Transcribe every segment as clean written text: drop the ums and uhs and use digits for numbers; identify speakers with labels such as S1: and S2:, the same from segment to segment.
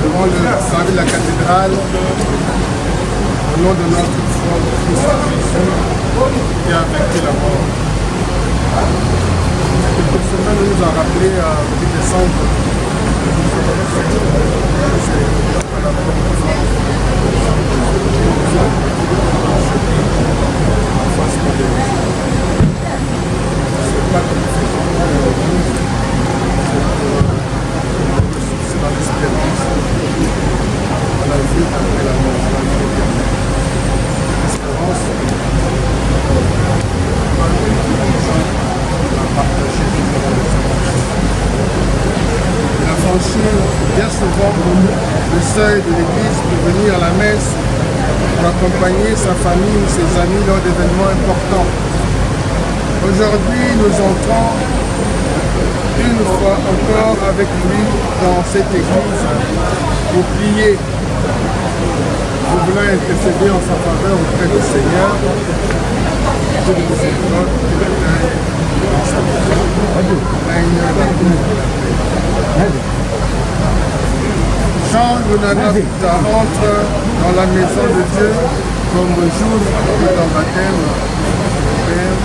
S1: devant le salut de la cathédrale, au nom de notre foi, qui a vaincu la mort. Quelques semaines nous a rappelé à 8 décembre. Bien souvent le seuil de l'église pour venir à la messe, pour accompagner sa famille ou ses amis lors d'événements importants. Aujourd'hui, nous entrons une fois encore avec lui dans cette église pour prier. Nous voulons intercéder en sa faveur auprès du Seigneur. Dieu de miséricorde, qui règne dans sa maison, règne dans la Jean Lunanafta entre dans la maison de Dieu comme le jour de ton baptême, Père,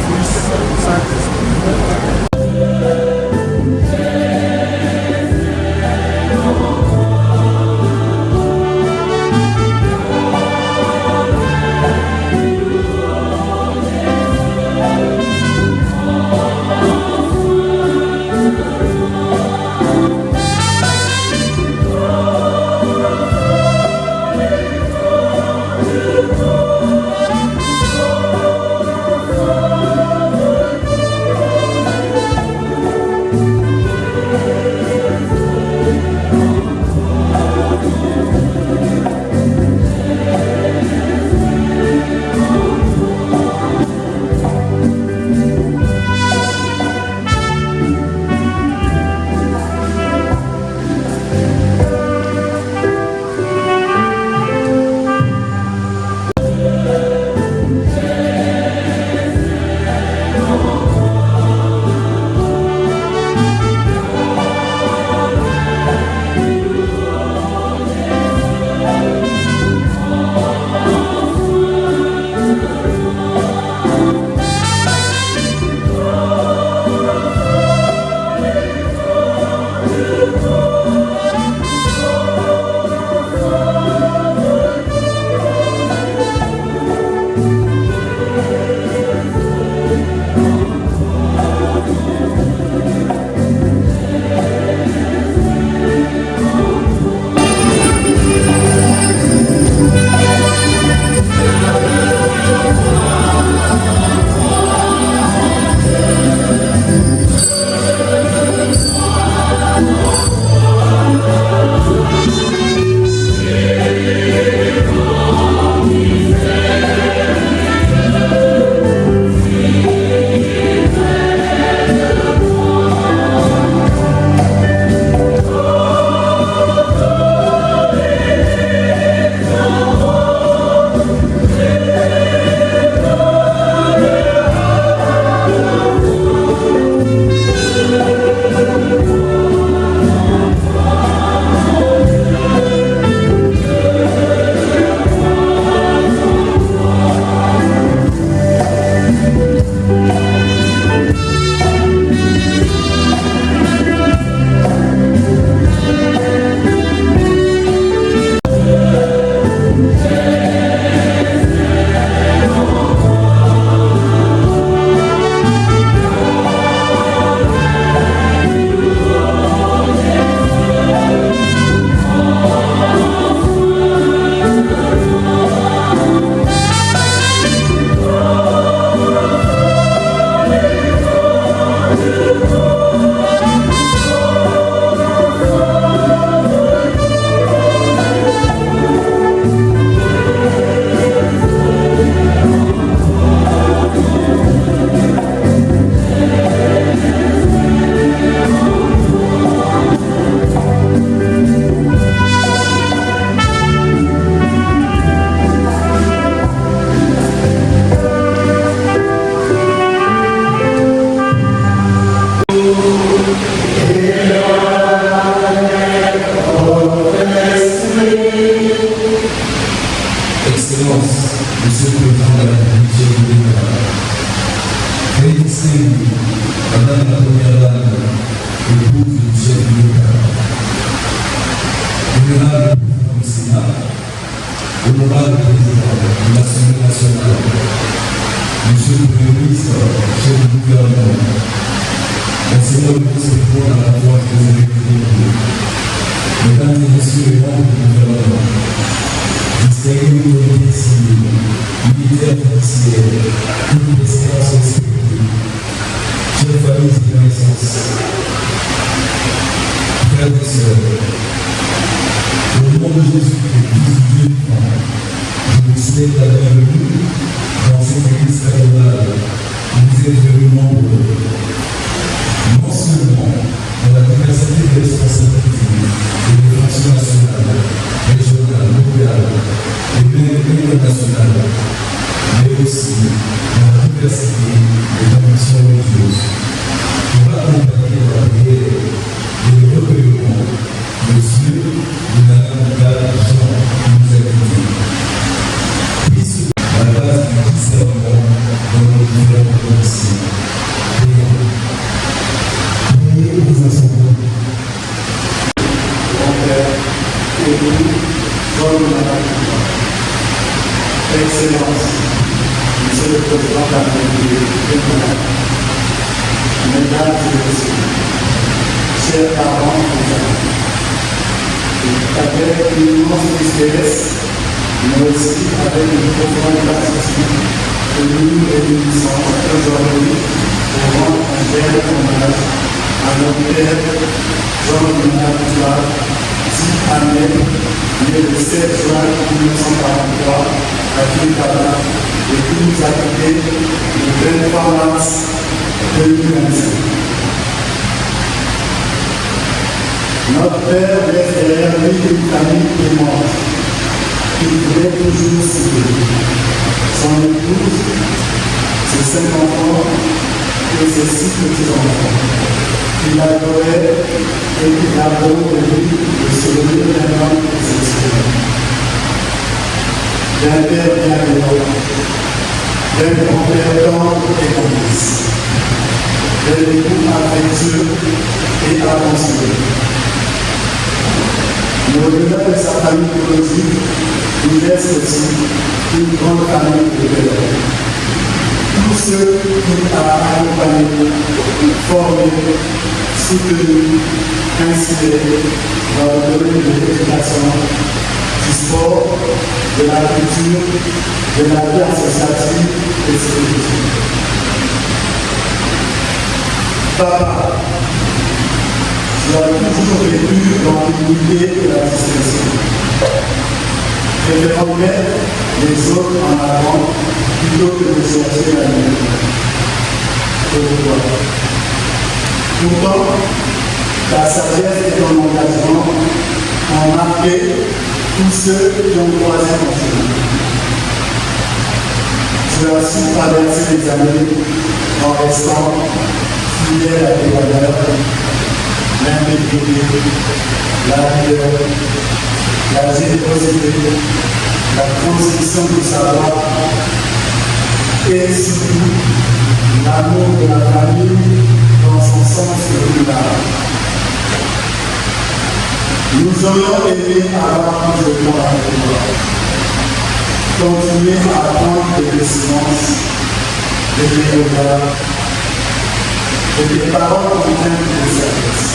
S1: Fils, Saint-Esprit.
S2: Madame la première dame, épouse du chef du local, honorable président du Sénat, honorable président de l'Assemblée nationale, monsieur le Premier ministre, chef du gouvernement, Monseigneur le vice-président à la voix des élections, mesdames et messieurs les membres du gouvernement, distingués autorités civiles, militaires officiels, toutes les séances respectives, chers familles et connaissances, frères et sœurs, au nom de Jésus-Christ, Fils du Dieu vivant, je vous souhaite la bienvenue dans cette église cathédrale où vous êtes venus nombreux, non seulement dans la diversité des responsabilités et des fonctions nationales, régionales, locales et même internationales, mais aussi dans la diversité des convictions religieuses, pour accompagner la prière et le recueillement de Dieu de Madame Jean qui nous a guidés. Puisse la base du discernement dans nos différentes conditions. Priez aux assemblées.
S3: Mon Père, et nous, comme la Excellence, Monsieur le Président de la République, Mesdames et Messieurs, chers parents et amis, avec une immense tristesse, mais aussi avec une profonde gratitude que nous nous réunissons aujourd'hui pour rendre un bel hommage à notre Père Jean-Bernard Picard, dit Ahmed, né le 7 juin 1943 à Kinshasa et qui nous a quittés le 23 mars 2025. Notre Père laisse derrière lui une famille aimante qu'il voulait toujours sauver. Son épouse, ses 5 enfants et ses 6 petits-enfants. Il adorait et il adore de lui le souvenir d'un homme exceptionnel. D'un père bienveillant, d'un grand-père tendre et complice, d'un époux affectueux et attentionné. Mais au-delà de sa famille biologique, il laisse aussi une grande famille de pères. Tous ceux qu'il a accompagnés, formés, soutenus, inspirés dans le domaine de l'éducation, du sport, de la culture, de la vie associative et spirituelle. Papa, tu as toujours vécu dans l'unité et la discrétion. Préférant mettre les autres en avant plutôt que de chercher la lumière. Pourquoi? Pourtant, ta sagesse et ton engagement ont marqué tous ceux qui ont croisé ton chemin. Tu as su traverser les années en restant fidèle à tes valeurs, l'intégrité, la rigueur, la générosité, la transmission du savoir et surtout l'amour de la famille dans son sens le plus large. Nous aurions aimé avoir plus de temps avec toi, continuer à prendre des silences, des regards, et des paroles empreintes de sagesse.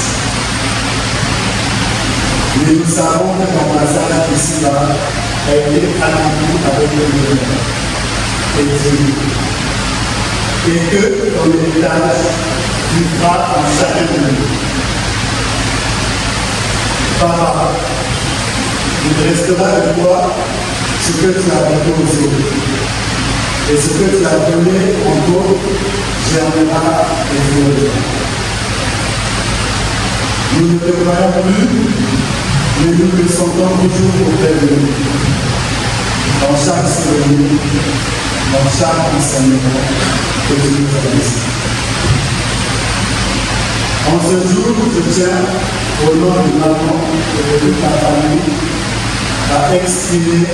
S3: Mais nous savons que ton passage ici-bas a été accompli avec le bonheur et Dieu. Et que ton héritage vivra en chacun de nous. Papa, il restera de toi ce que tu as donné aux autres. Et ce que tu as donné en d'autres germera et florira. Nous ne te voyons plus, mais nous le sentons toujours auprès de nous. Dans chaque souvenir, dans chaque enseignement que tu nous as laissé. En ce jour, je tiens, au nom de maman et de toute ta famille, à exprimer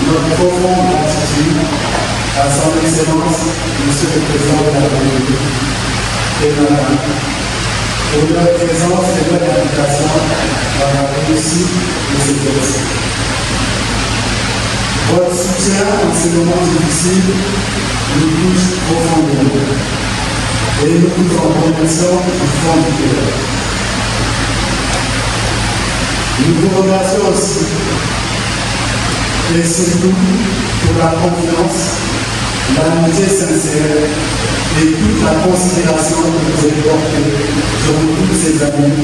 S3: notre profonde gratitude à son Excellence, Monsieur le Président de la République, et Madame, pour leur présence et leur implication dans la réussite de ces élections. Votre soutien en ces moments difficiles nous touche profondément et nous vous en remercions du fond du cœur. Nous vous remercions aussi et surtout pour la confiance, l'amitié sincère et toute la considération que vous avez portée sur toutes ces années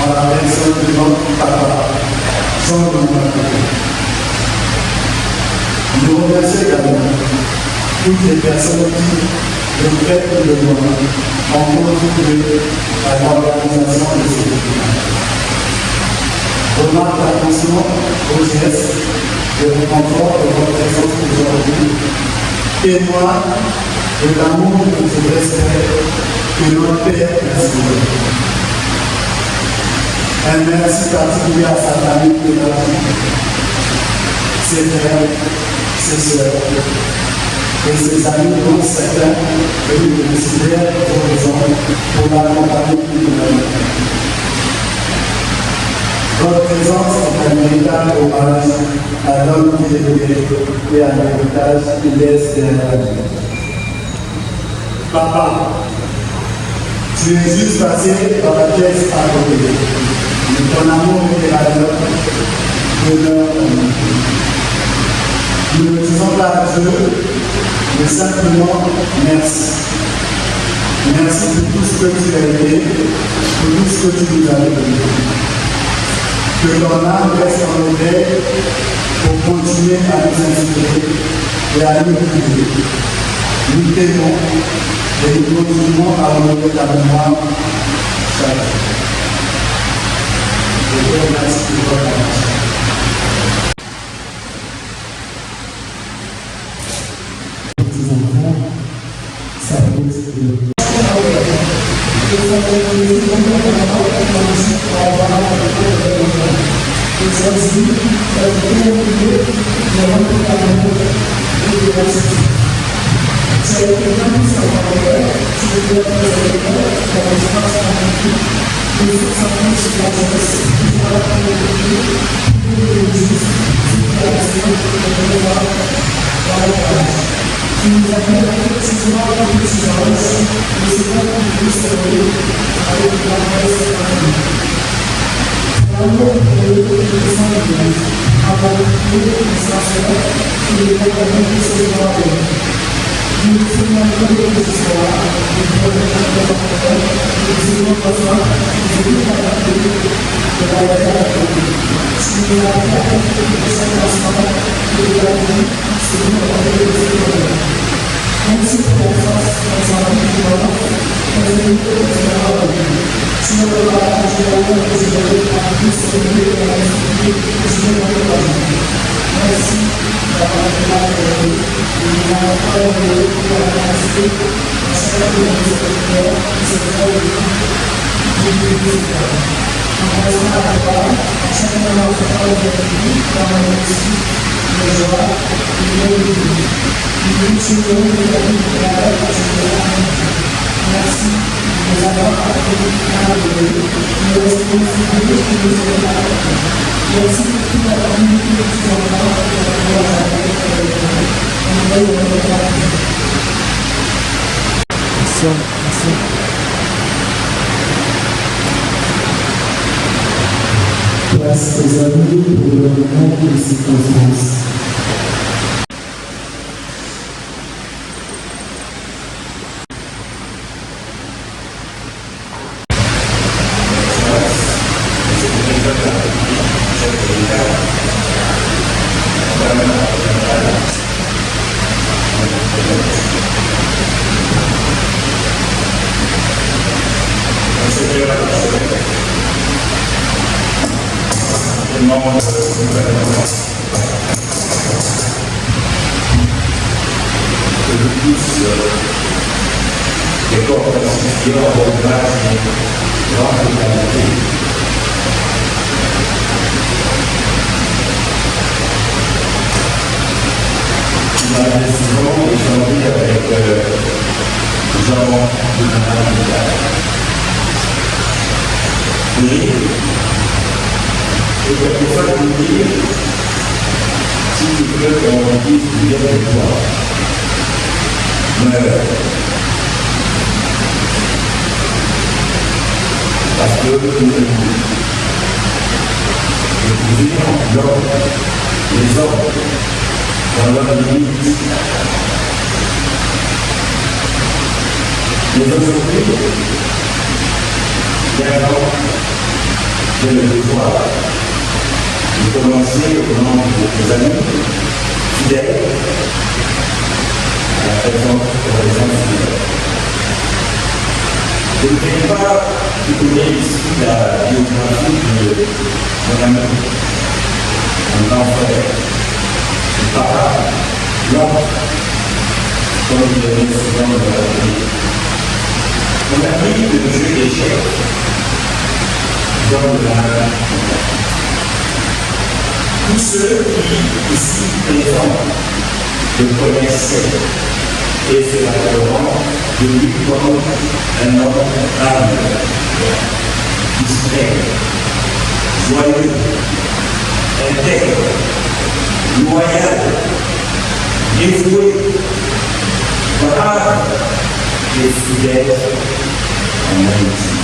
S3: en la personne de notre papa, Jean-Louis. Nous remercions également toutes les personnes qui, de près ou de loin, ont contribué à l'organisation de ces événements. Remarque attention aux gestes de réconfort de votre présence aujourd'hui, témoigne de l'amour et du respect que notre Père inspire. Un merci particulier à sa famille pédagogique, ses frères, ses sœurs et ses amis dont certains que nous considérons pour l'accompagner tout de même. Votre présence est un véritable hommage à l'homme qui est élevé et à l'héritage qu'il laisse derrière lui. Papa, tu es juste passé dans la pièce à côté, mais ton amour était à l'heure de l'heure. Nous ne disons pas adieu, mais simplement merci. Merci pour tout ce que tu as aidé, pour tout ce que tu nous as donné. Que ton âme reste en éveil pour continuer à nous inspirer et à nous guider. Nous t'aimons et nous continuons à honorer ta mémoire chaque jour. Je te remercie pour votre attention. Place aux amis pour le moment de ces conférences.
S4: La décision aujourd'hui avec
S3: Oui, et quelquefois je me dis, si tu veux qu'on dise du bien de toi, meurs. Parce que nous vivons l'homme, les hommes, dans leur limite. Mais aujourd'hui, il y a un homme qui a le devoir de commencer au nom de nos amis fidèles à la présence de les hommes fidèles. Je ne vais pas vous donner ici la biographie de mon ami, mon grand frère, mon papa, l'homme, comme il est souvent dans la vie. Mon ami de jeu d'échecs, dans la... Tous ceux qui, ici présents, le connaissaient et se rappelleront de lui comme un homme humble, discret, joyeux, intègre, loyal, dévoué, brave et fidèle en amitié.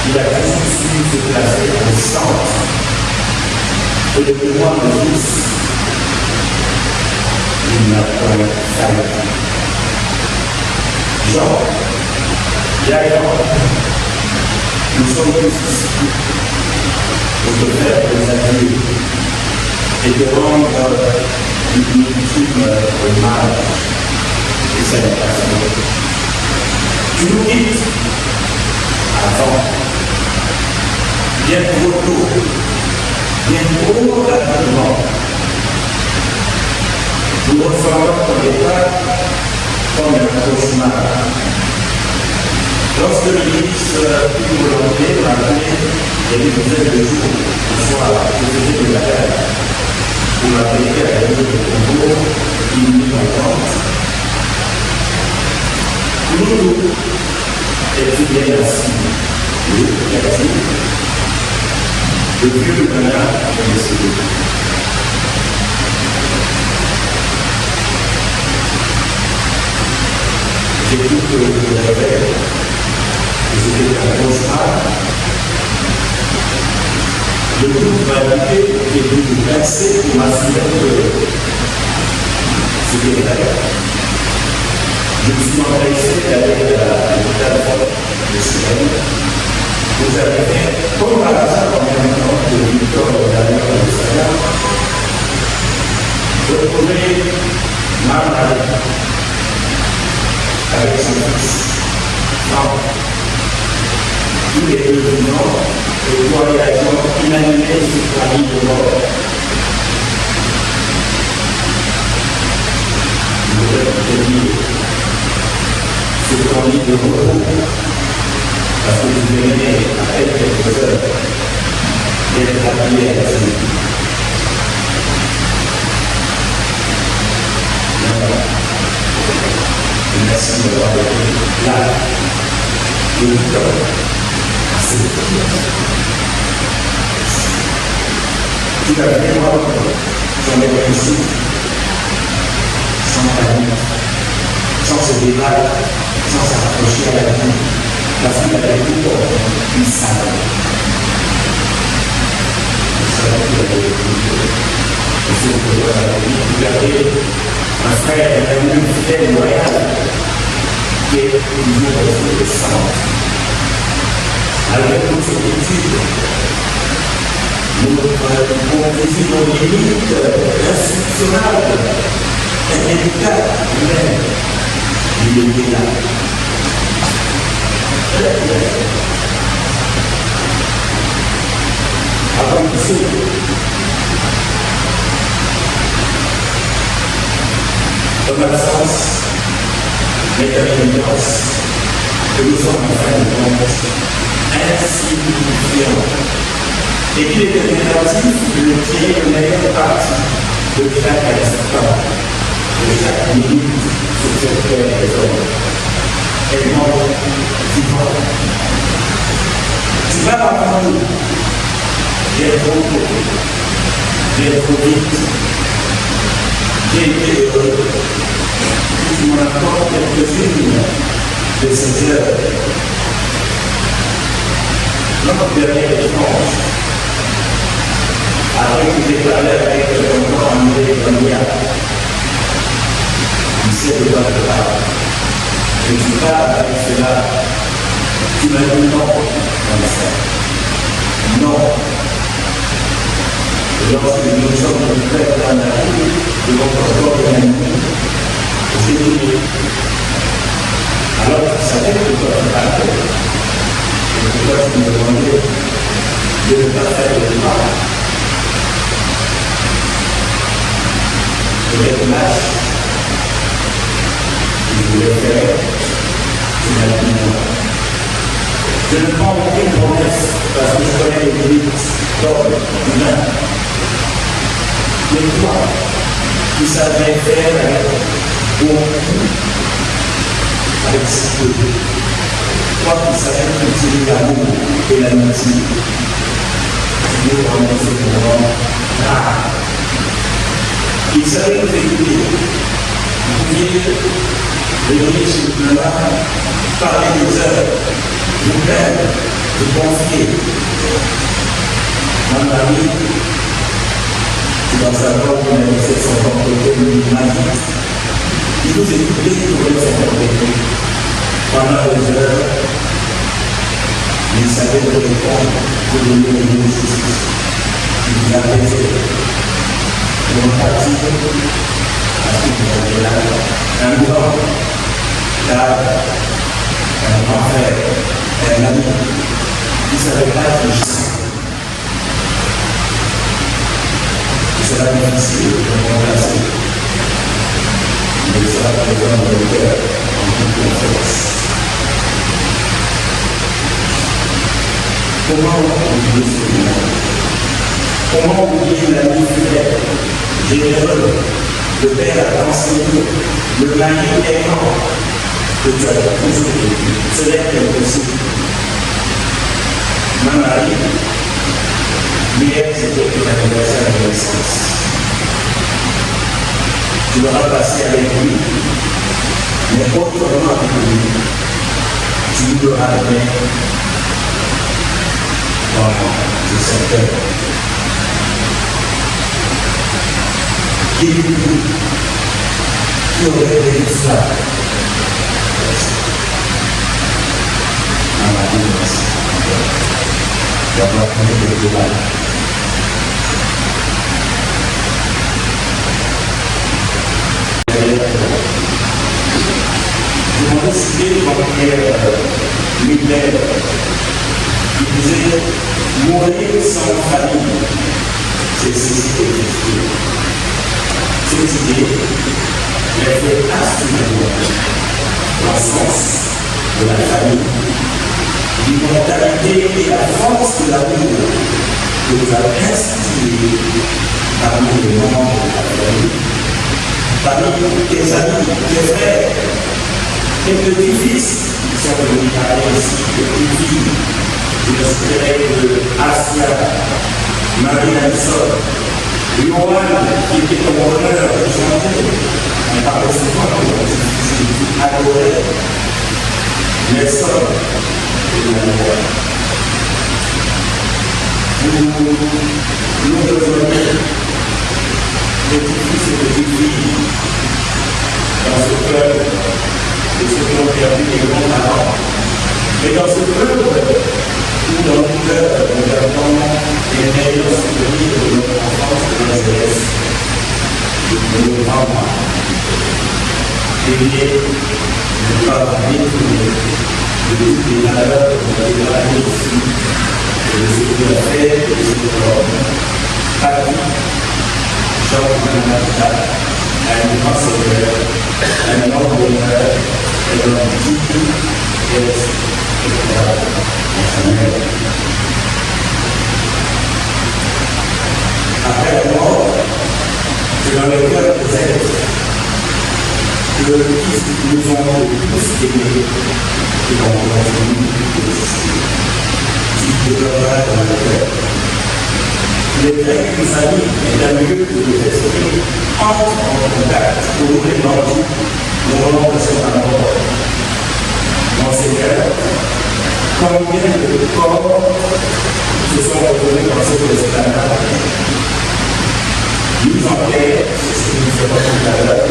S3: Il a toujours su se placer au centre et le pouvoir de tous. Il n'a pas failli. Jean, Yaël, nous sommes tous ici pour te faire des adieux et te rendre une ultime hommage et salutation. Tu nous quittes avant, bien trop tôt, bien trop rapidement. Nous referons ton départ comme un cauchemar. Lorsque le ministre eut volonté de m'appeler, il y avait une dizaine de jours, ce soir, je faisais de la terre, pour m'appeler à la réunion de Congo, il m'y entend. Nous, es-tu bien assis? Oui, merci. Le vieux renard est décédé. J'écoute le réveil, c'était un cauchemar. Le groupe m'a invité et dû me placer pour m'assurer que c'était vrai. Je me suis empressé d'aller à l'hôpital de Sirène. Vous avez fait, comme par hasard, en même temps que Victor Daniel de Saga, retrouver Marc avec son fils. Non. Tous les deux venants et voyageant inanimés sur la ligne de mort. Je voudrais te dire ce qu'on dit de repos, parce que vous venez à quelques heures d'être appelé à la vie. Merci d'avoir été là, tout le temps, à cette situation. Tout à fait, moi, j'en ai réussi, sans panique, sans se débattre, sans s'approcher à la vie, parce qu'il avait tout pour une salle. Il savait qu'il avait tout. Et c'est pour vous garder un frère, un ami fidèle, loyal, qui est toujours resté le centre. Avec nos solitudes, nous conduisons nos limites insoupçonnables, inéluctables, même. Il est là. Très bien. Avant de se dans l'absence d'évidence que nous sommes en fin de compte insignifiants et qu'il est impératif de tirer le meilleur parti de chaque instant de chaque minute sur cette terre des hommes. Et non, tu vas. Tu vas apprendre bien trop tôt, bien trop vite. J'ai été heureux. Tu m'en apportes quelques-unes de ces heures. Notre dernier échange, après que j'ai parlé avec le docteur André Konya, il sait de quoi je parle. Et tu parles avec cela, tu me dis non comme ça. Non. Et lorsque nous sommes prêts dans la vie de votre corps et l'ennemi, c'est fini. Alors tu savais de quoi je parlais. Et pourquoi tu me demandais de ne pas faire le mal? Peut-être lâche. Je voulais faire, tu m'as dit non. Je ne prends aucune promesse parce que je connais les limites d'homme humain. Mais toi, tu savais faire avec beaucoup, avec si peu. Toi qui savais cultiver l'amour et l'amitié, tu veux rendre ce moment rare. Il savait nous écouter. Vous pouviez venir sur le plan, parler des heures, vous plaire, vous confier. Mon ami, tu dois savoir qu'on a laissé son comportement magique. Il nous écoutait pour laisser son comportement. Pendant les heures, il savait nous répondre pour donner une justice. Il nous apaisait. Pour nous partir, à ce que nous avons là, un grand, car un grand frère, un ami, qui ne savait pas réfléchir. Il sera difficile de remplacer, mais il sera présent dans le cœur en toute confiance. Comment oublier ce moment? Comment oublier l'ami fidèle, généreux, le père attentionné, le mari aimant que tu as toujours vécu? Ce n'est qu'impossible. Ma Marie, hier c'était ton anniversaire de naissance. Tu l'auras passé avec lui, mais autrement avec lui. Tu lui l'auras bien. Je sais. Qui aurait fait ça? À ma vie, d'avoir fait le débat. Je m'en ai cité comme Miller, qui disait mourir sans famille, c'est susciter l'esprit. Cette idée elle fait assurément l'essence de la famille, l'immortalité et la force de l'amour que tu as instillé parmi les membres de ta famille, parmi tes amis, tes frères, tes petits-fils qui sont venus parler ici, tes petites-filles. Je me souviendrai de Asia, Marina Bissot, Yohan, qui était au bonheur de chanter, mais par le souvent, je adoré les sommes de la loi. Nous devons petits-fils et petites-filles dans ce cœur de ceux qui ont perdu des grands-parents. Mais dans ce cœur, ou dans le cœur, nous avons les meilleurs souvenirs de notre enfance et de la jeunesse, de nos grands-parents. Aimer, ne pas détourner de toutes les valeurs que nous avons amenées ici, de ce que nous avons fait, de ce que nous avons Paris, Jean-Paul Martin, un grand seigneur, un grand bonheur, un grand titre, après la mort, c'est dans le cœur des êtres qui nous ont le plus aimés et dans notre vie exister. Qui développera dans le cœur. Les traits d'une famille est un lieu où les esprits entrent en contact pour ouvrir leur vie au moment de son amour. Dans ces cœurs, combien de corps se sont retrouvés dans cette esplanade, mis en paix, c'est ce que nous faisons tout à l'heure.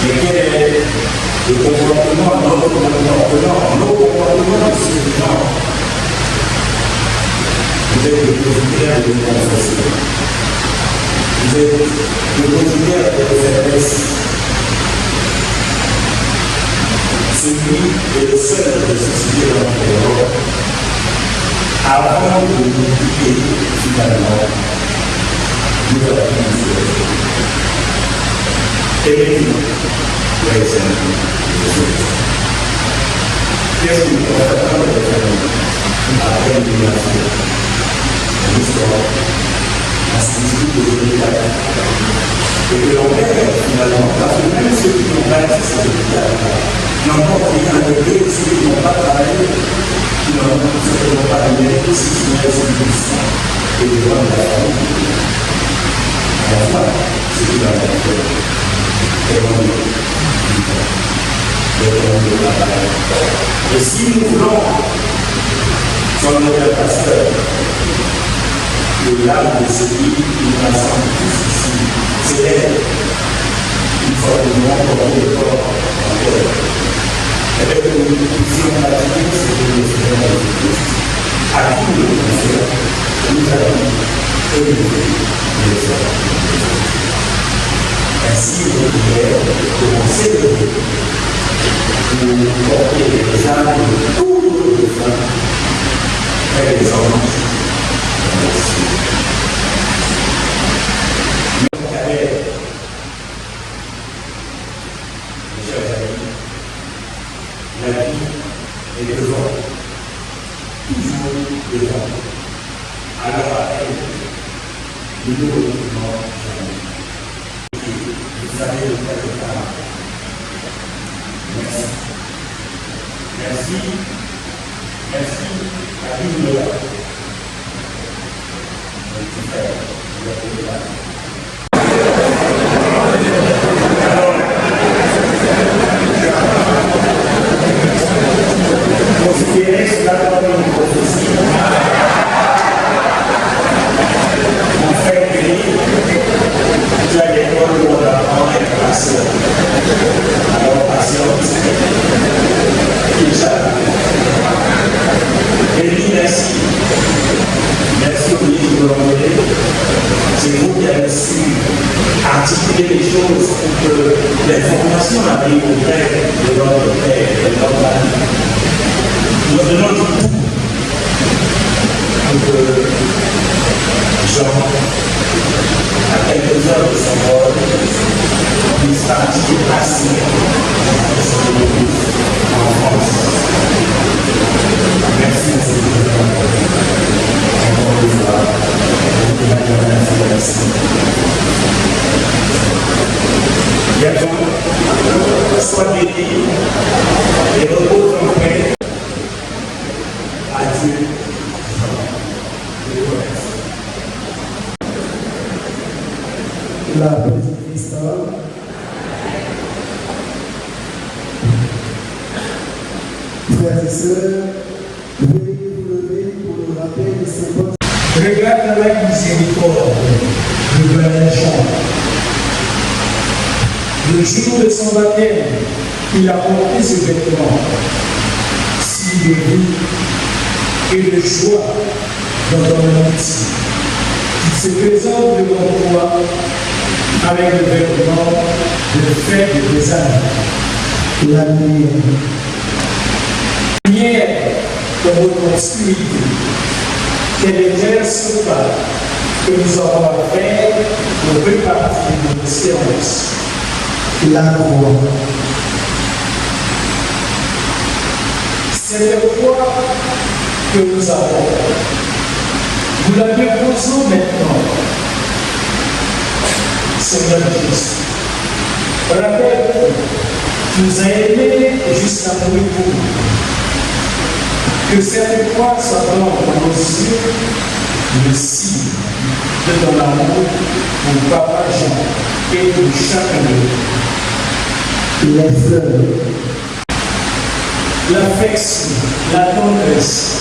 S3: Mais quel est le comportement, nos comportements de ce genre? Vous êtes le propriétaire de nos confessions. Vous êtes le propriétaire de nos faiblesses. Celui est le seul de susciter notre erreur avant de nous quitter finalement. Nous avons miséricorde. Aimez-nous, frères et sœurs. Qu'est-ce que nous constatons de la famille après l'immigration? L'histoire, la simplicité de l'État. Et que l'on perd finalement, parce que même ceux qui n'ont pas été sur l'État, n'importe rien de Dieu, ceux qui n'ont pas travaillé, qui n'ont certainement pas de mérite, si ce n'est la solution et de voir la famille. Enfin, c'est tout la même chose. Et si nous voulons, sans notre pasteur, que l'âme de celui qui nous rassemble tous ici, c'est elle. Une fois que nous avons porté le corps en terre, et que nous puissions pratiquer ce que nous faisons de Christ, à qui nous le confions, nous allons élever les hommes. Ainsi, nos prières devront s'élever pour porter les âmes de tous nos besoins et les anges. Merci. Mes chers amis, la vie est devant, toujours devant. Alors à elle, nous ne retrouvons jamais. Vous savez de quoi je parle. Merci. Merci. Merci à qui nous l'a. Merci frère. Considérez cela comme une prophétie. Mon frère béni, tu as l'école où on apprend à être patient. Alors, patience, Inch'Allah. Béni, merci. Merci au ministre de l'Envoyé. C'est vous qui avez su articuler les choses pour que l'information arrive auprès de notre Père et de notre ami. Nous donnons du tout pour que Jean, à quelques heures de son vol, puisse partir assis dans son église en France. Merci, M. le Président. Encore une fois, merci. Bientôt, sois béni et repose en paix. Adieu.
S4: La petite Christophe. Frères et sœurs, veuillez vous lever pour le rappel de ces bonnes.
S5: Regarde la miséricorde de Jean. Le jour de son baptême, il a porté ses vêtements, signe de vie et de joie dans ton amitié. Il se présente devant toi avec le vêtement de fête des âmes.
S4: La lumière.
S5: Lumière comme reconstruite, qu'elle éclaire ce pas que nous avons à faire pour répartir nos séances.
S4: La croix.
S5: C'est la croix que nous avons. Nous la déposons maintenant sur notre Christ. Rappelle qui nous a aimés jusqu'à mourir pour nous. Que cette croix soit dans nos yeux le signe de ton amour pour Papa Jean et pour chacun de nous.
S4: Les fleurs,
S5: L'affection, la tendresse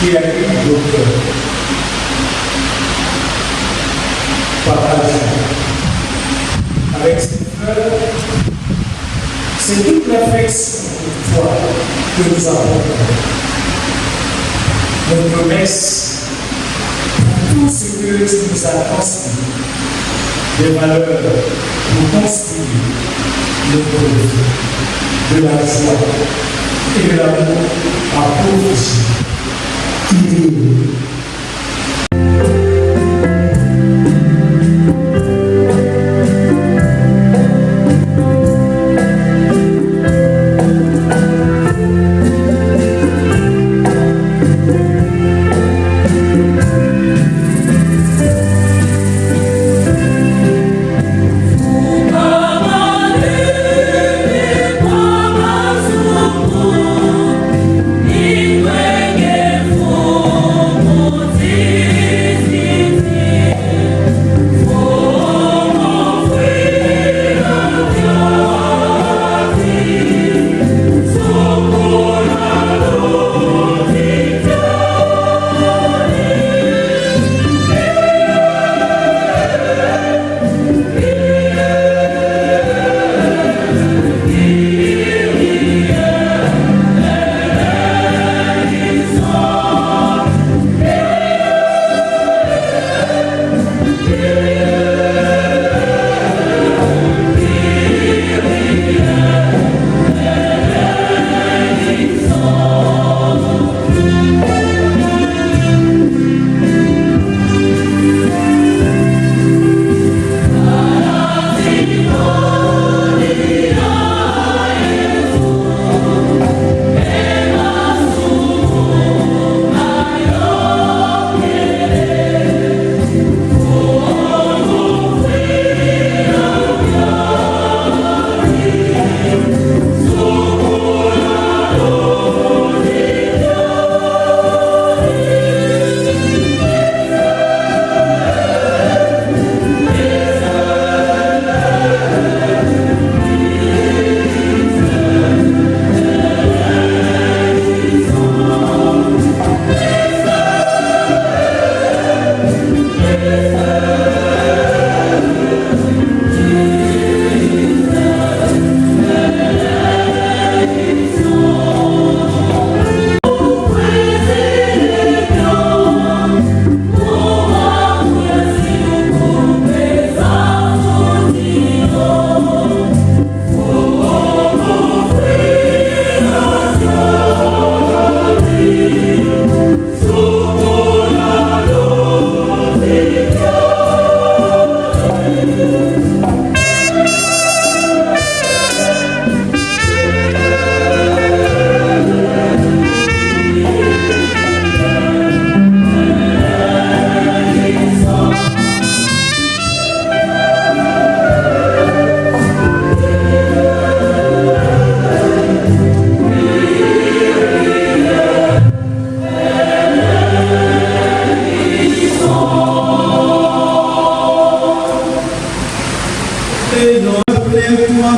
S5: qui habite nos cœurs. Papa Jean, avec ces fleurs, c'est toute l'affection pour toi que nous avons. Notre promesse pour tout ce que tu nous as transmis, des valeurs pour construire notre vie, de la joie et de l'amour à protéger.
S4: qui vivent.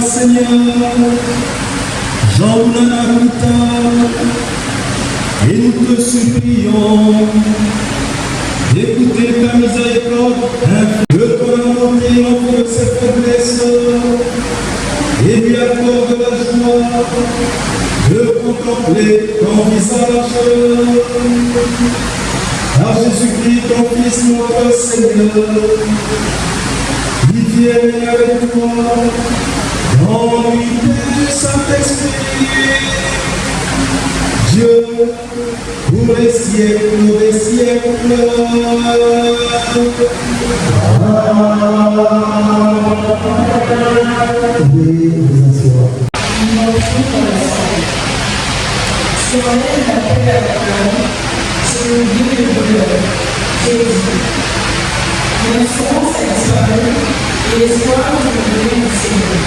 S2: Seigneur, Jean-Boulanakouta, et nous te supplions d'écouter ta miséricorde, de ton amour de ses faiblesses, et lui accorde la joie de contempler ton visage. Par Jésus-Christ, ton Fils, notre Seigneur, qui vient avec toi, dans l'unité du Saint-Esprit, Dieu, pour les siècles des siècles.
S4: Veuillez vous asseoir.
S6: Solennel appel à la parole, c'est le Dieu de bonheur, Jésus. L'instant, c'est la soirée, et l'espoir de venir du Seigneur.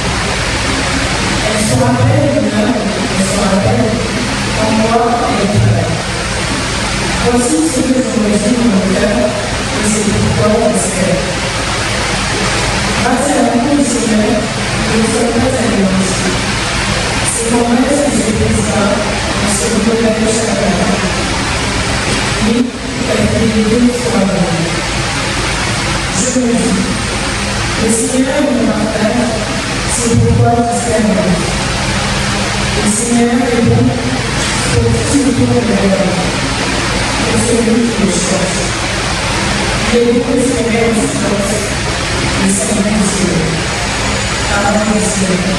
S6: Elle se rappelle d'une œuvre, elle se rappelle en moi elle travaille. Voici ce que je me dis dans mon cœur, et c'est pourquoi j'espère. Grâce à l'amour du Seigneur, nous ne sommes pas anéantis. C'est quand même ce qui se présentera en ce renouvellement chaque année. Oui, avec les deux sur la bande. Je me dis, le Seigneur nous partage, c'est pourquoi j'espère en lui. Le Seigneur est bon pour tout le monde de la vie. Et c'est lui qui le cherche. Il est bon d'espérer en silence. Le Seigneur est Dieu. Amen, Seigneur.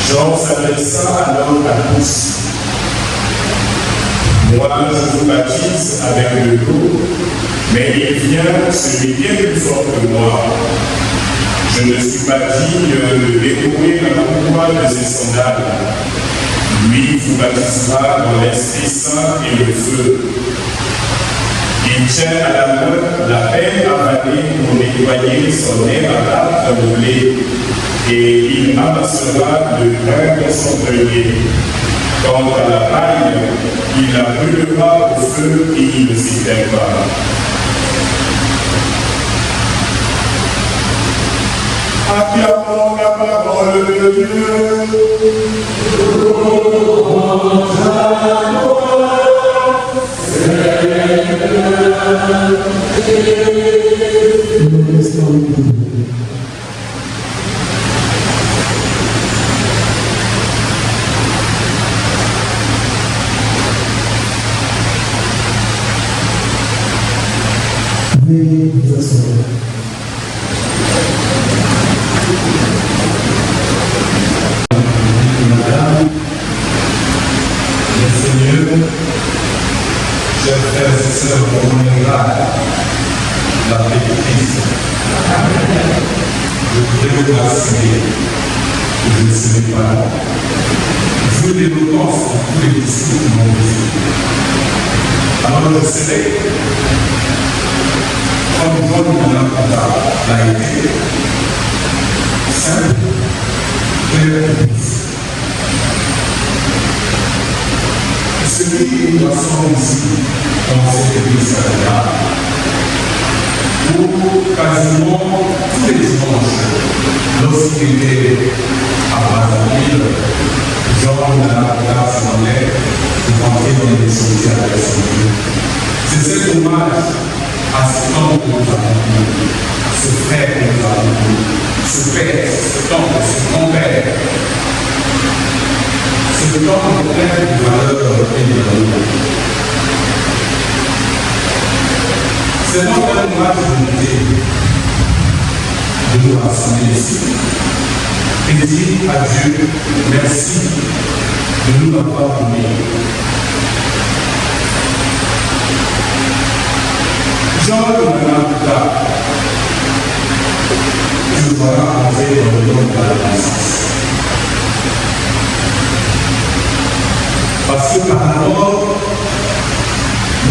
S7: Jean s'adressa alors à tous. Moi, je vous baptise avec de l'eau, mais il vient celui bien plus fort que moi. Je ne suis pas digne de découvrir la pourpoint de ses sandales. Lui vous baptisera dans l'Esprit Saint et le feu. Il tient à la main la peine avalée pour nettoyer son aimable comme blé, et il amassera le grain dans son grenier. Quant à la paille, il la brûlera au feu et il ne s'y perd pas. Acclamons la parole de Dieu. Seigneur.
S4: Nous restons debout. Veuillez vous asseoir.
S7: Madame, Messieurs, chers frères et sœurs de mon grade, la pétrice, je voudrais vous rassurer que je ne serai pas là. Vu l'éloquence de tous les discours qui m'ont reçu. Alors je serai, comme John Manapata l'a été, simple, très celui qui nous rassemble ici, dans cette église cathédrale, où quasiment tous les dimanches, lorsqu'il était à Brazzaville, Jean Manapata s'en allait pour entrer dans les choses avec son Dieu. C'est cet hommage à cet homme que nous avons connu, à ce frère que nous avons connu, ce père, cet oncle, ce grand-père. C'est le temps de plein de valeurs et de valeurs. C'est donc un hommage d'unité de nous rassembler ici et dire à Dieu merci de nous avoir donné. Jean de Manapata, je dois entrer dans le nom de la connaissance. Parce que par rapport,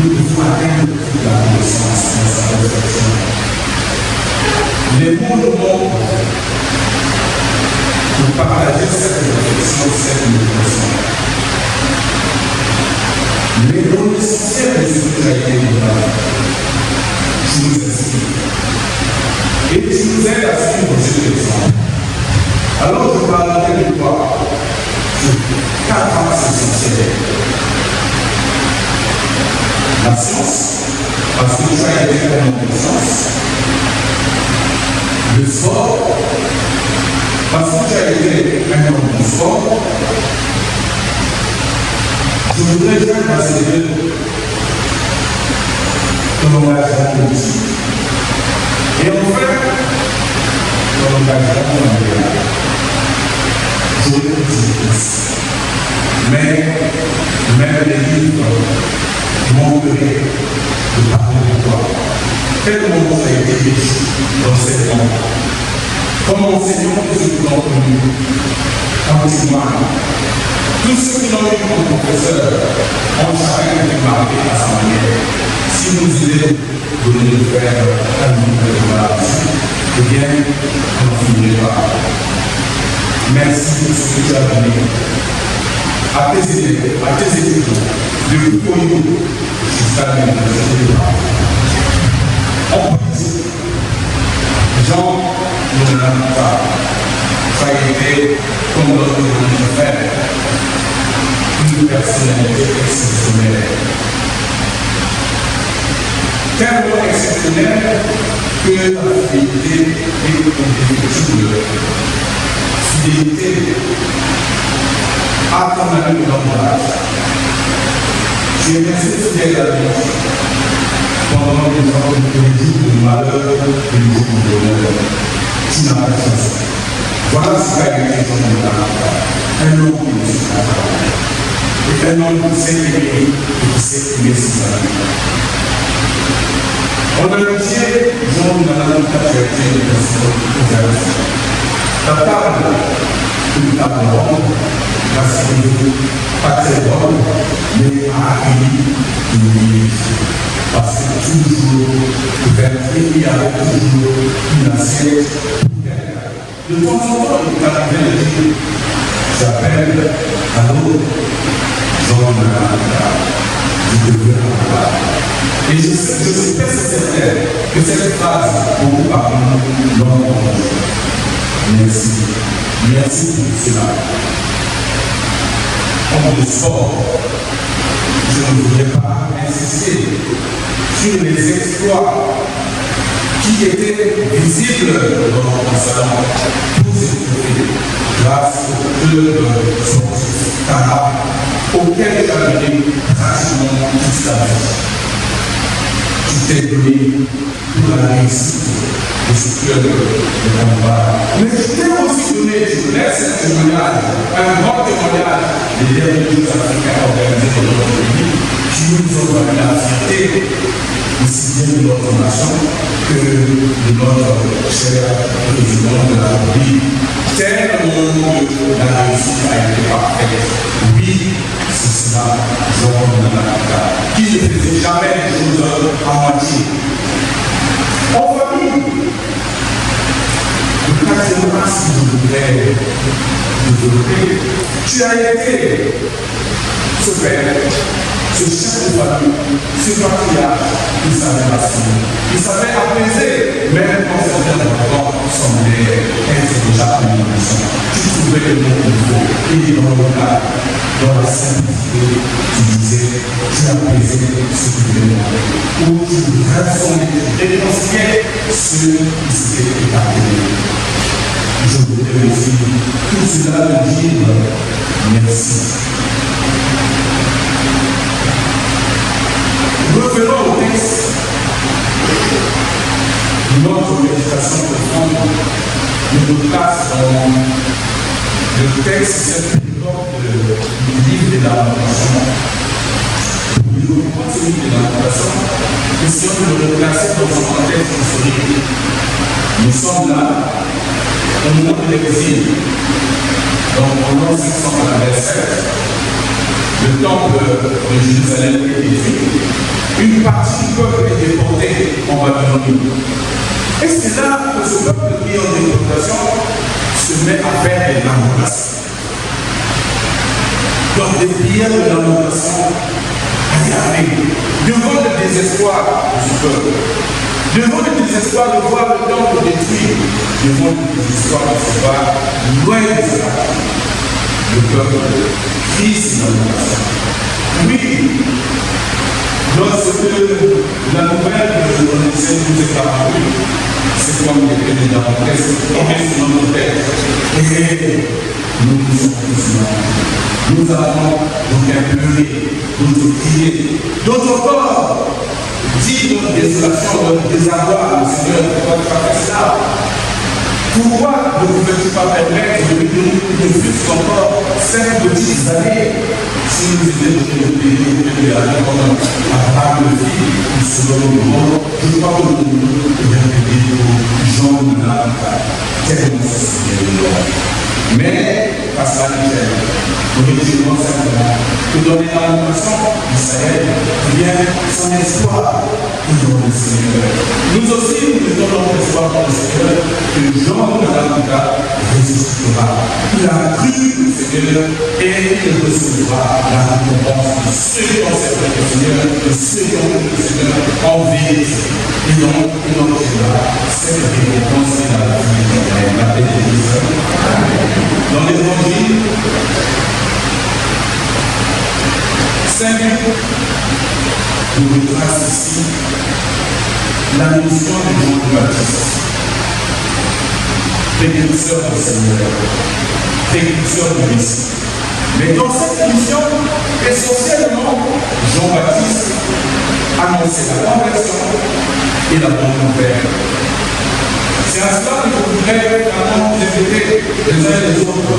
S7: nous devons atteindre toute la connaissance dans sa réflexion. Les mots nous manquent pour partager cette réflexion, cette méditation. Mais dans l'essentiel de ce que j'ai été dit, je nous explique. Et tu nous aides à suivre cet exemple. Alors je parlerai de toi. 4 axes essentiels. La science, parce que tu as été un homme de science. Le sport, parce que tu as été un homme de sport. Je voudrais joindre à ces deux ton engagement politique. Et enfin, ton engagement mondial. Je le dis. Mais même les livres manqueraient de parler de toi. Quel moment ça a été riche dans cette monde. Comme enseignant que ce que nous avons connu, en témoigne, tous ceux qui l'ont eu comme professeur ont chacun été marqué à sa manière. Si nous aidons donner le faire à nous de la vie, eh bien, on n'en finirait pas. Merci pour ce que tu as donné. À tes élèves, à tes étudiants, de Poyo jusqu'à l'université. En politique, Jean ne l'a pas. Ça a été, comme d'autres l'ont fait, une personnalité exceptionnelle. Tellement exceptionnelle que la fidélité est indéfectible. Fidélité à ton ami d'engagement. Tu es resté fidèle à lui pendant les jours de malheur et les jours de bonheur. Tu n'as pas changé. Voilà ce qu'a été ton engagement. Un homme qui ne s'est pas parlé. Et un homme qui s'est aimé et qui s'est aimé ses amis. En amitié, Jean n'a pas traité de personnes. Ta table, une table ronde, pas très bonne, mais a accueilli une vie. Parce que toujours, il y avait toujours une assiette. De temps en temps, il est arrivé de dire, j'appelle à l'autre, Jean je devrais en parler. Et je suis très certain que cette phrase, beaucoup par nous, l'ont entendu. Merci. Merci pour cela. Comme le sport, je ne voudrais pas insister sur les exploits
S2: qui était visible dans le salon pour s'étouffer grâce au club sportif Tara, auquel tu as donné pratiquement toute ta vie. Tu t'es donné pour la réussite de ce club de combat. Mais je t'ai aussi donné, je laisse un témoignage, un grand témoignage des derniers Jeux africains organisés dans notre pays, qui nous ont donné la fierté, aussi bien de notre nation que de notre cher président de la République. Tellement la réussite a été parfaite. Oui, c'est cela, Jean Nanaka, qui ne faisait jamais les choses à moitié. En famille, le 4e mars, si je voudrais développer, tu as été ce père, ce chef de famille, ce patriarche, il savait rassurer, il savait apaiser, même quand certains enfants semblaient être déjà en émission. Tu trouvais le mot qu'il faut, et dans le cadre, dans la simplicité, tu disais, tu apaisais ce qui venait ou tu rassemblais, tu dénonçais ceux qui s'étaient écartés. Je voudrais aussi tout cela me dire merci. Revenons au texte. Notre méditation profonde nous place dans le texte, cette du livre de la Lamentation. Nous ouvrons ce livre de la Lamentation, question de le placer dans son contexte historique. Nous sommes là, au moment de l'exil, donc en l'an 587, le temple de Jérusalem est détruit. Une partie du peuple est déportée en Babylonie. Et c'est là que ce peuple qui est en déportation se met à faire des lamentations. Donc des prières de lamentation à Yahvé, devant le désespoir de ce peuple, devant le désespoir de voir le temple détruit, devant le désespoir de se voir loin de sa patrie. Le peuple crie ses lamentations. Oui, lorsque la nouvelle de l'Odyssée nous est apparue, c'est comme les présidents tombés sur notre tête. Et nous nous sommes tous morts. Nous avons donc pleuré, nous crié. D'autres encore, dit notre désolation, notre désarroi, le Seigneur, pourquoi tu as fait ça? Pourquoi ne pouvais-tu pas permettre de nous vivre encore 5 petites années si nous étions dans le pays de la comme Abraham le fit, nous serons le monde? Je crois que nous devons répéter pour Jean de Nanaka, tellement se souvient de l'homme. Mais, parce que nous retirons simplement que dans les lamentations d'Israël, vient son espoir dans le Seigneur. Nous aussi, nous donnons notre espoir dans le Seigneur, que Jean de Nanaka ressuscitera. Il a cru le Seigneur et il recevra la récompense de ceux qui ont servi le Seigneur, de ceux qui ont le Seigneur en vérité. Et donc, il obtiendra cette récompense et la vie éternelle, la paix de Dieu. Dans l'évangile, Saint-Luc nous retrace ici la mission de Jean le Baptiste, précurseur du Seigneur, précurseur du Messie. Mais dans cette mission, essentiellement, Jean-Baptiste annonçait la conversion et la bonne nouvelle. C'est à cela que je voudrais vraiment vous inviter les uns et les autres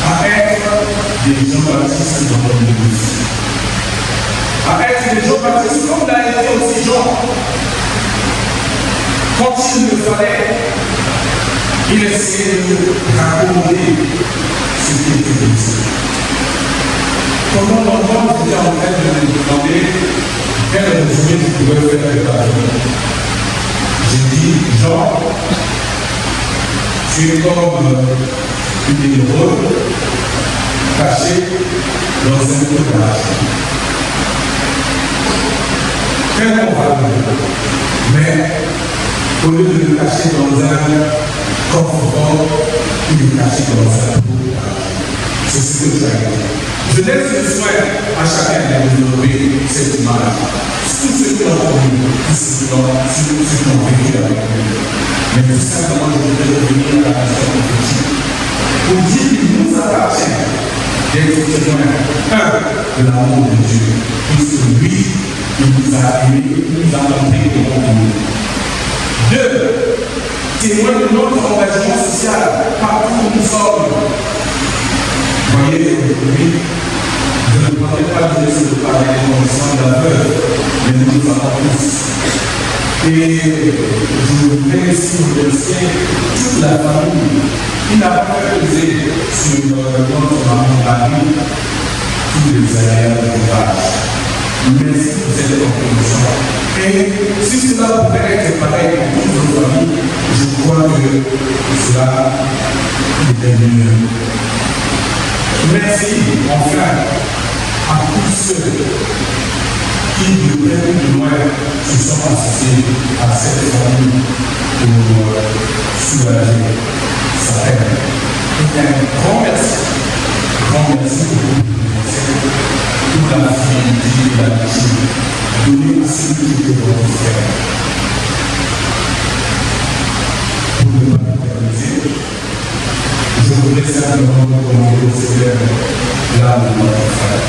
S2: à être des Jean-Baptiste dans notre église. À être des Jean-Baptiste comme l'a été aussi Jean. Quand il le fallait, il essayait de raconter ce qui était dit. Pendant longtemps, j'étais en train de me demander quel résumé je pouvais faire de la vie. J'ai dit, Jean, tu es comme une héroïne cachée dans un cottage. Très probable. Mais au lieu de le cacher dans un coffre-fort, il est caché dans un cottage. C'est ce que tu as dit. Je laisse le soin à chacun de développer cette image. Tout ce que ont connu, tout ce qu'ils ont vécu avec lui. Mais tout simplement, je voudrais revenir à la nation prophétique pour dire qu'il nous appartient d'être témoins, de l'amour de Dieu, puisque lui, il nous a aimés, il nous a montré comment nous. 2. Témoin de notre engagement social partout où nous sommes. Voyez, aujourd'hui, je ne pourrais pas dire ce que parler comme sang de la veuve, mais nous nous avons tous. Et je voudrais aussi remercier toute la famille qui n'a pas pesé sur notre maman Marie tous les aléas de l'ouvrage. Merci pour cette compréhension. Et si cela pouvait être pareil pour toutes nos familles, je crois que cela était mieux. Merci enfin à tous ceux qui, de près ou de loin, se sont associés à cette famille pour soulager sa peine. Et un grand merci pour la fidélité et l'amitié donnée à celui qui était votre frère. Pour ne pas m'éterniser, je voudrais simplement demander au Seigneur l'âme de notre frère.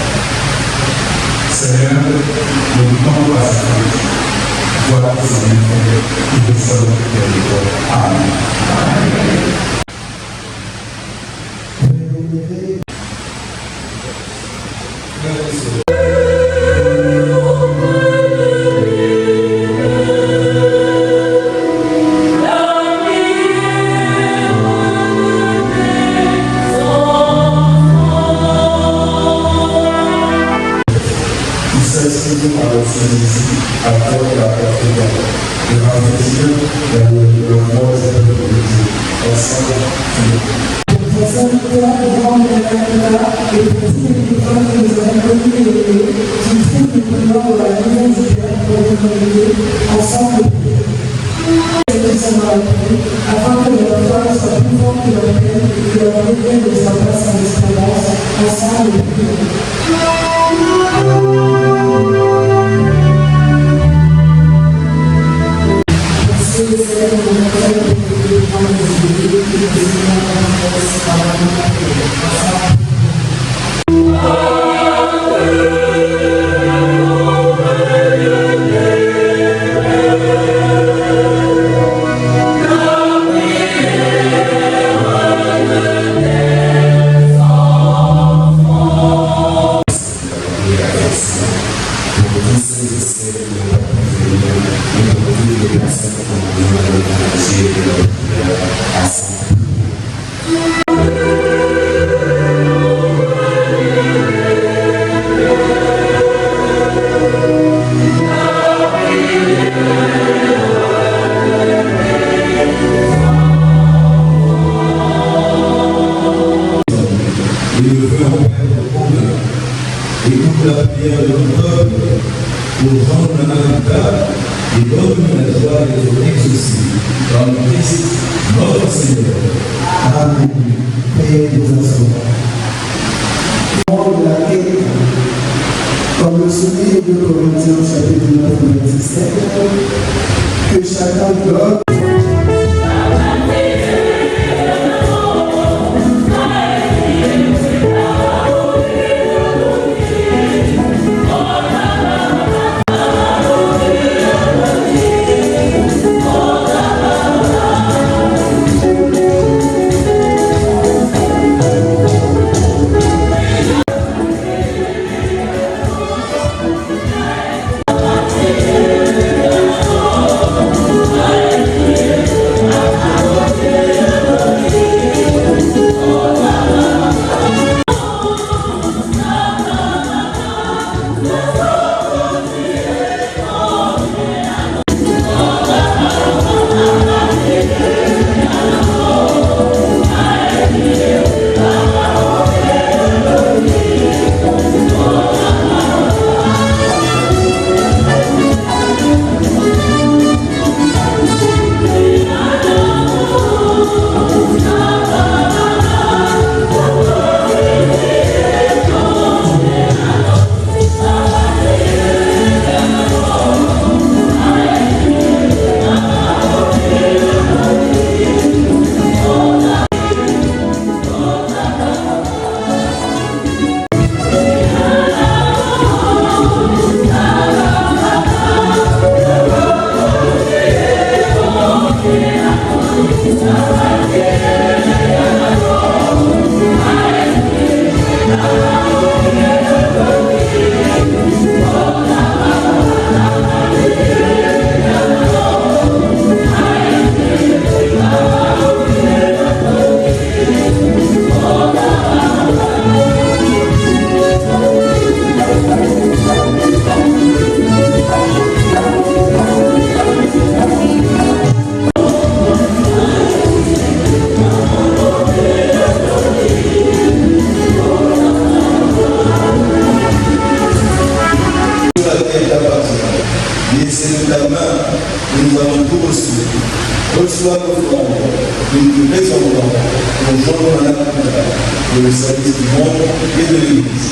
S2: Seigneur, ne nous tente pas sa vie. Voilà que c'est bien fait, il te soit donc l'éternel. Amen.
S6: Afin que leur foi soit plus forte que leur peine et que leur regret ne soit pas sans espérance, ensemble et merci les Seigneur de mon frère et de prendre les idées et de Seigneur par la main.
S4: Comme le souligne 2 Corinthiens chapitre 9, verset 17, que chacun donne.
S2: Et c'est de ta main que nous avons tout reçu. Reçois l'offrande que nous te présentons pour joindre à la pour le service du monde et de l'Église.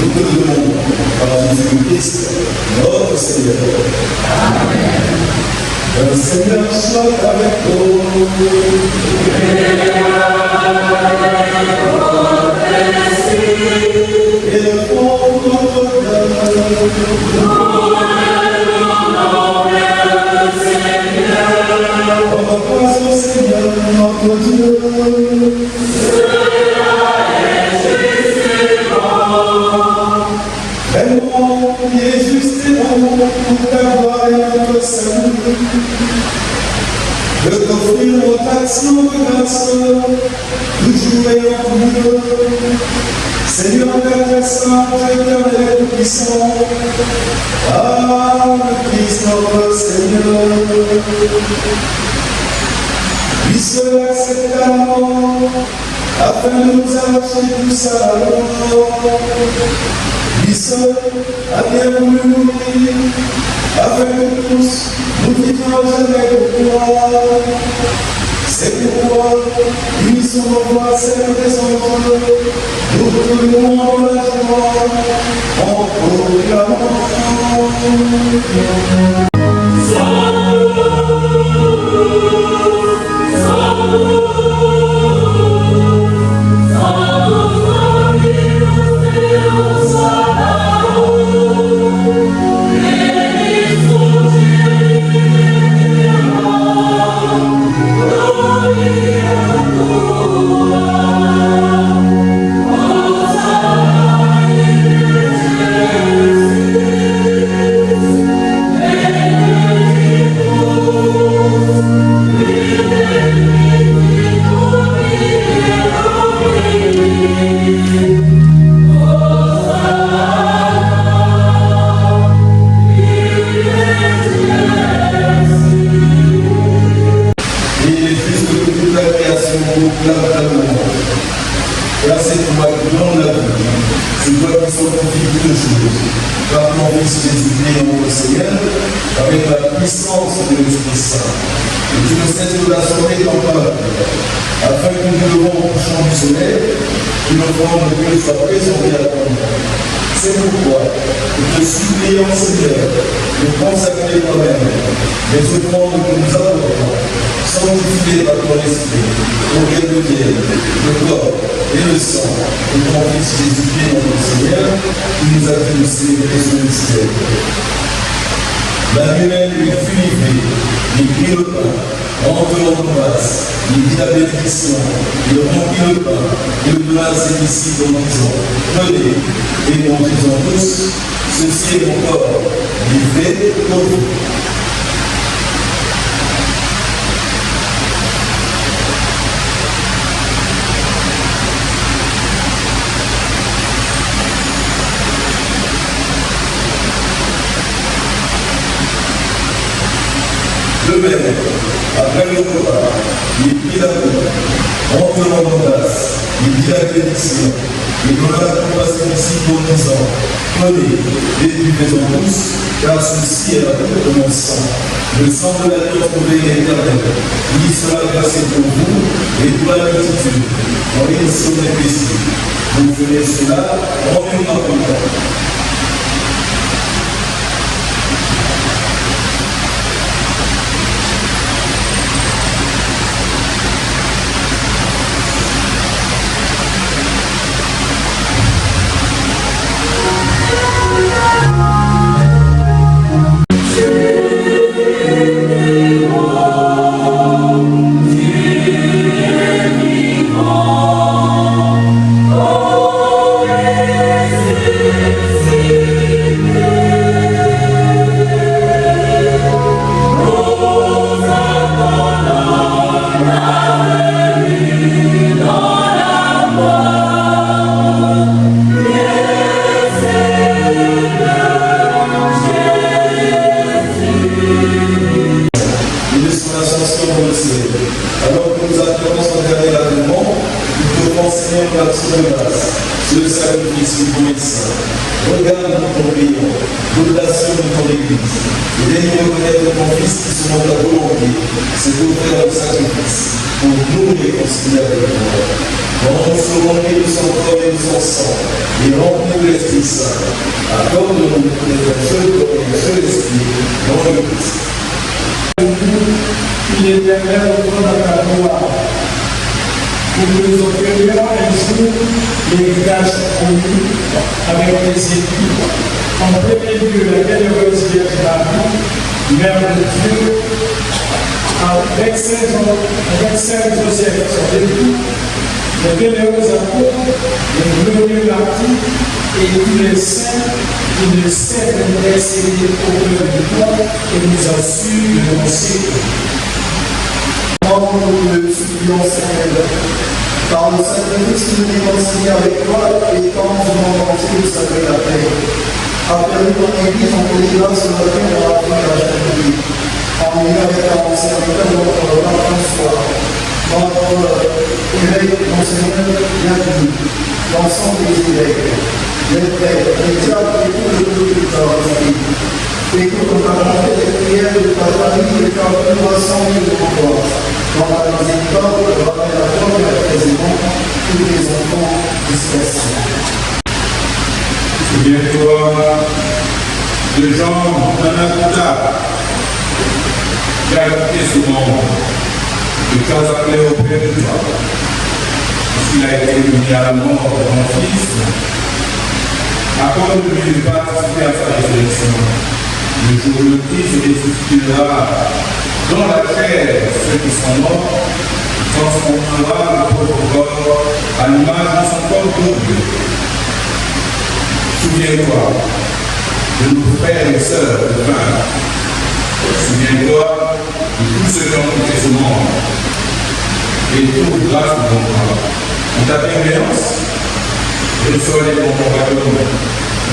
S2: Nous te le demandons par Jésus-Christ, notre Seigneur. Amen. Le Seigneur soit avec vous. Et le fond de notre cœur. Au Seigneur, notre Dieu. Aimons et justement pour t'avoir et notre salut, de t'offrir notre action de grâce, toujours et en tout. Seigneur Père Saint, éternel et puissant, par le Christ notre Seigneur, puisse accepter la mort, afin de nous arracher tous à la mort. Puisse à bien voulu mourir, afin que tous nous vivions jamais de gloire. C'est pourquoi, unissons nos voix à celle des anges, nous proclamons la joie en proclamant. C'est pourquoi nous te supplions, Seigneur, de consacrer toi-même les offrandes que nous apportons, sanctifiées par ton esprit, pour redevenir le corps et le sang de ton Fils Jésus-Christ, notre Seigneur, qui nous a fait célébrer ce mystère. Manuel lui fut livré, il prit le pain, en tenant en grâce, il dit la bénédiction, il rompit le pain, et le donna à ses disciples en disant, venez, et mangez-en tous, ceci est mon corps, livré pour vous. De même, après le repas, il prit la coupe, en tenant en grâce, il dit la bénédiction, il donna la coupe à ses disciples en disant, prenez et buvez-en tous, car ceci est la coupe de mon sang, le sang de l'alliance nouvelle et éternelle, qui sera versé pour vous et pour la multitude, en rémission des péchés. Vous ferez cela en mémoire de moi. le sacrifice du médecin. Regarde notre prions, l'audace de ton Église. Viens nous reconnaître ton Fils qui, selon ta volonté, s'est offert en sacrifice pour nous réconcilier avec toi. Quand nous serons nés de son corps et de son sang, et remplis de l'Esprit Saint, accorde-nous d'être un seul corps et un seul esprit dans le Christ.
S5: Il est éternel au trône de la gloire. Pour que nous obtenions un jour l'héritage promis avec les époux. En premier lieu, la bienheureuse Vierge Marie, Mère de Dieu, avec Saint Joseph, son époux, les bienheureux apôtres, les glorieux martyrs et tous les saints qui ne cessent d'intercéder auprès de toi et nous assurent de nos sécurité.
S4: Nous le supplions, Seigneur, par le sacrifice qui nous réconcilie avec toi et quand du monde entier de saluer la paix. Appelle ton Église en pèlerinage sur la terre pour apprendre la charité, en union avec ton serviteur, notre roi François, notre évêque, Monseigneur Bienvenu, l'ensemble des évêques, les prêtres, les diacres et tout le peuple de ta famille. Écoute ton parole et prières de ta famille et car tu nous rassembles de ton corps. Dans la miséricorde, rappelle à toi et à président tous les enfants dispersés.
S7: Souviens-toi de Jean Manakouta, qui a quitté ce monde, que tu as appelé auprès de toi, puisqu'il a été mis à la mort de ton fils. Accorde-lui de participer à sa résurrection. Le jour où le Christ ressuscitera dans la chair ceux qui sont morts, transformera le pauvre corps à l'image de son corps glorieux. Souviens-toi de nos frères et sœurs de vin. Souviens-toi de tous ceux qui ont quitté ce monde. Et tout grâce à ton travail. En ta bienveillance, reçois les bons compagnons.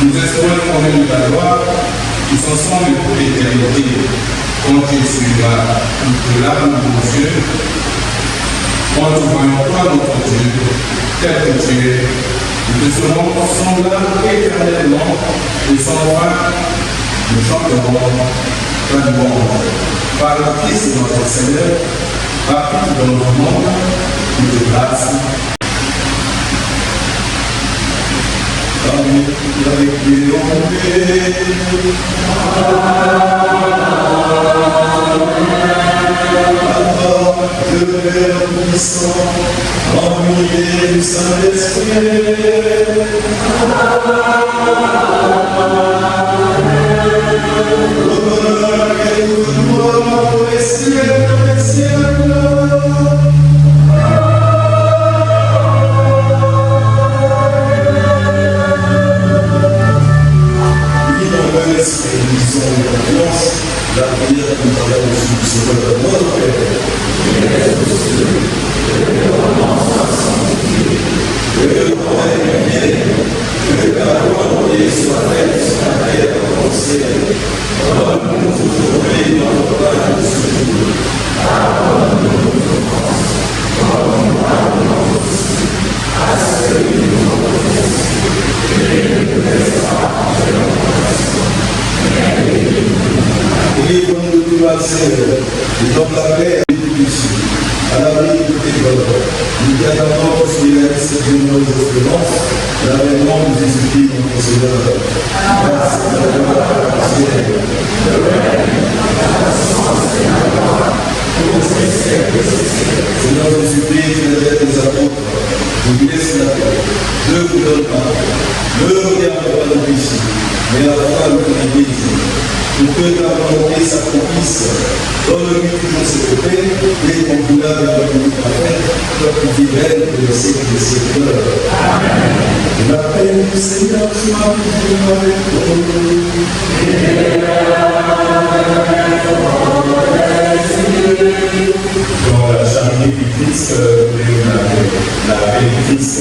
S7: Nous espérons qu'on de la gloire qui s'ensemble pour l'éternité. Quand Jésus va toute l'âme de nos yeux, quand nous voyons toi, notre Dieu, tel que tu es, nous te serons semblables éternellement et sans fin, nous chanterons ta louange. Par le Christ notre Seigneur, partout dans notre monde, nous te grâce. Avec les je vais le puissant, ennuyé du Saint-Esprit. La prière que nous avons reçue du Sauveur, notre Père, que le royaume vienne, que la volonté soit faite sur la terre comme au ciel. Donne-nous aujourd'hui notre pain de ce jour. Pardonne-nous nos offenses, comme nous pardonnons aussi à ceux qui nous ont offensés. Et ne nous laisse pas entrer en tentation, mais délivre-nous. Délivre-nous de tout mal, Seigneur, et donne la paix et l'édification, à l'abri de tes voleurs. Nous t'attendons pour celui-là, cette généreuse espérance, l'avènement de Jésus-Christ, notre Seigneur. Grâce à la gloire du ciel. Seigneur Jésus-Christ, tu les aides des apôtres, je vous laisse la paix, je vous donne la paix. Ne regardez pas nos péchés, mais la foi de l'Église. Pour que ta volonté s'accomplisse, donne-lui toujours cette paix, et ton boulard de votre vie parfaite, toi qui vivrais de siècle des siècles. Amen. La paix du Seigneur soit toujours avec vous. Dans la charité du Christ, la paix du Christ.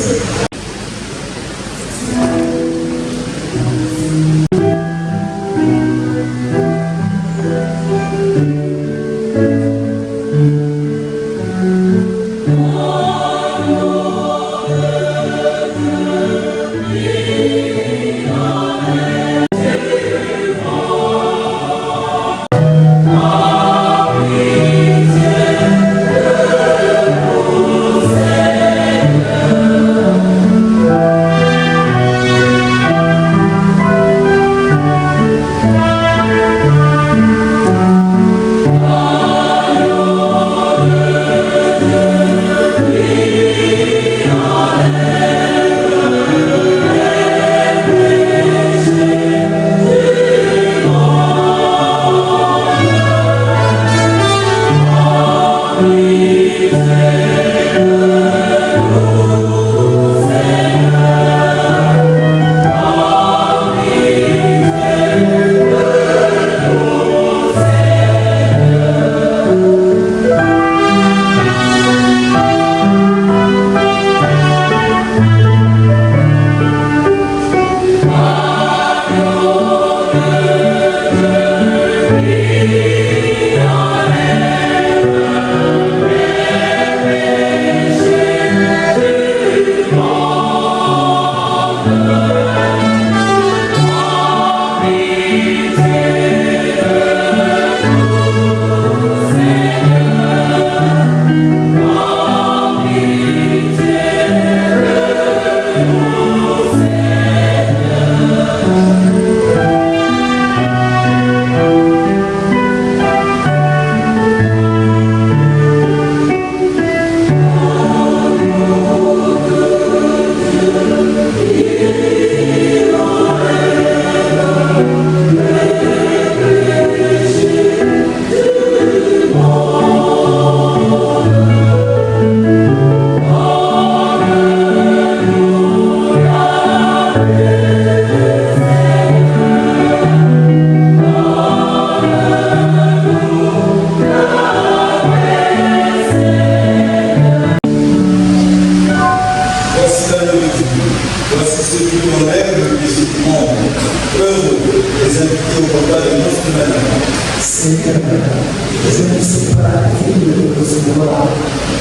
S5: Seigneur, je ne sais pas qui de recevoir,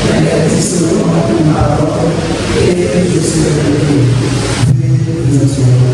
S5: mais dis seulement une parole et je serai béni. Veuillez vous asseoir.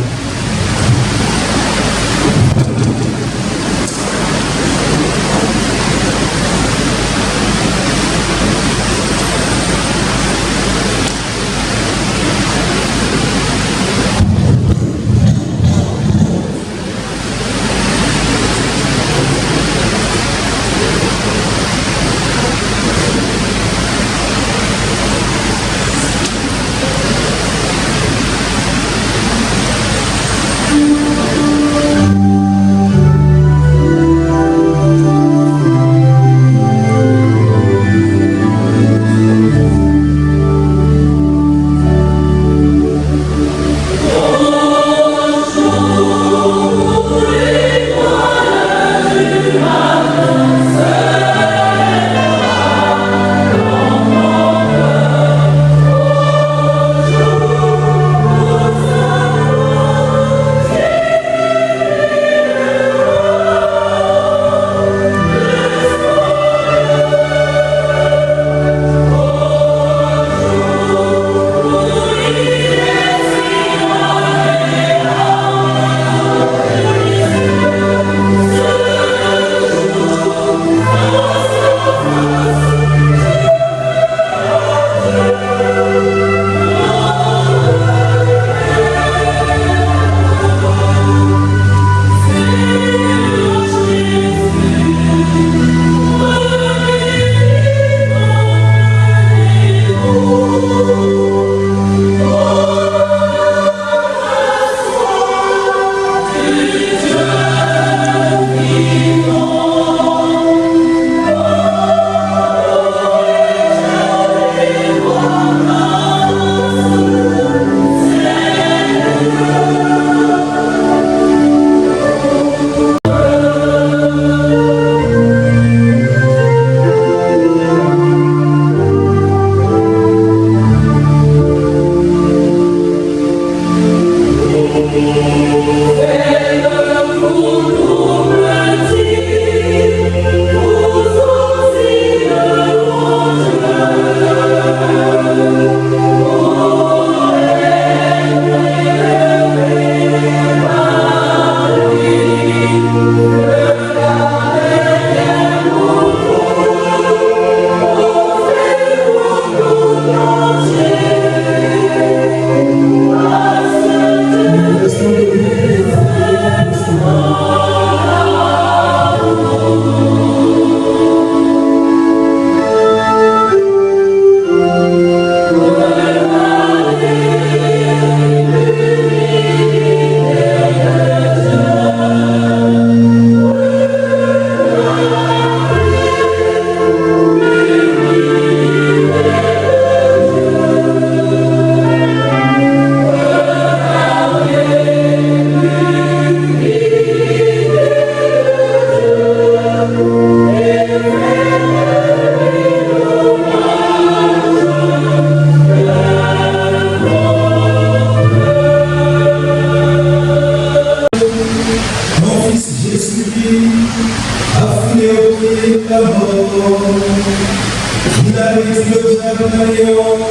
S2: Il a vécu le diable d'ailleurs,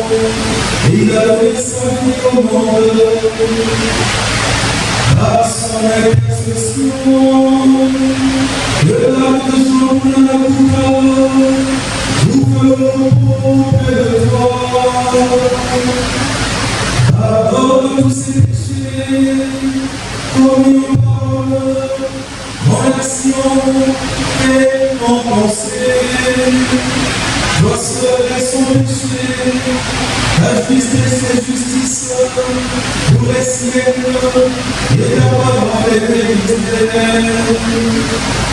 S2: et il a donné sa vie au monde. Par son intercession, le lac de jour plein la coupable, ouvre le repos auprès de toi. Pardonne tous ses péchés, commis en parole, en action et en pensée. Lorsque son péché, la tristesse et justice, pour les siennes, et la parole est véritable.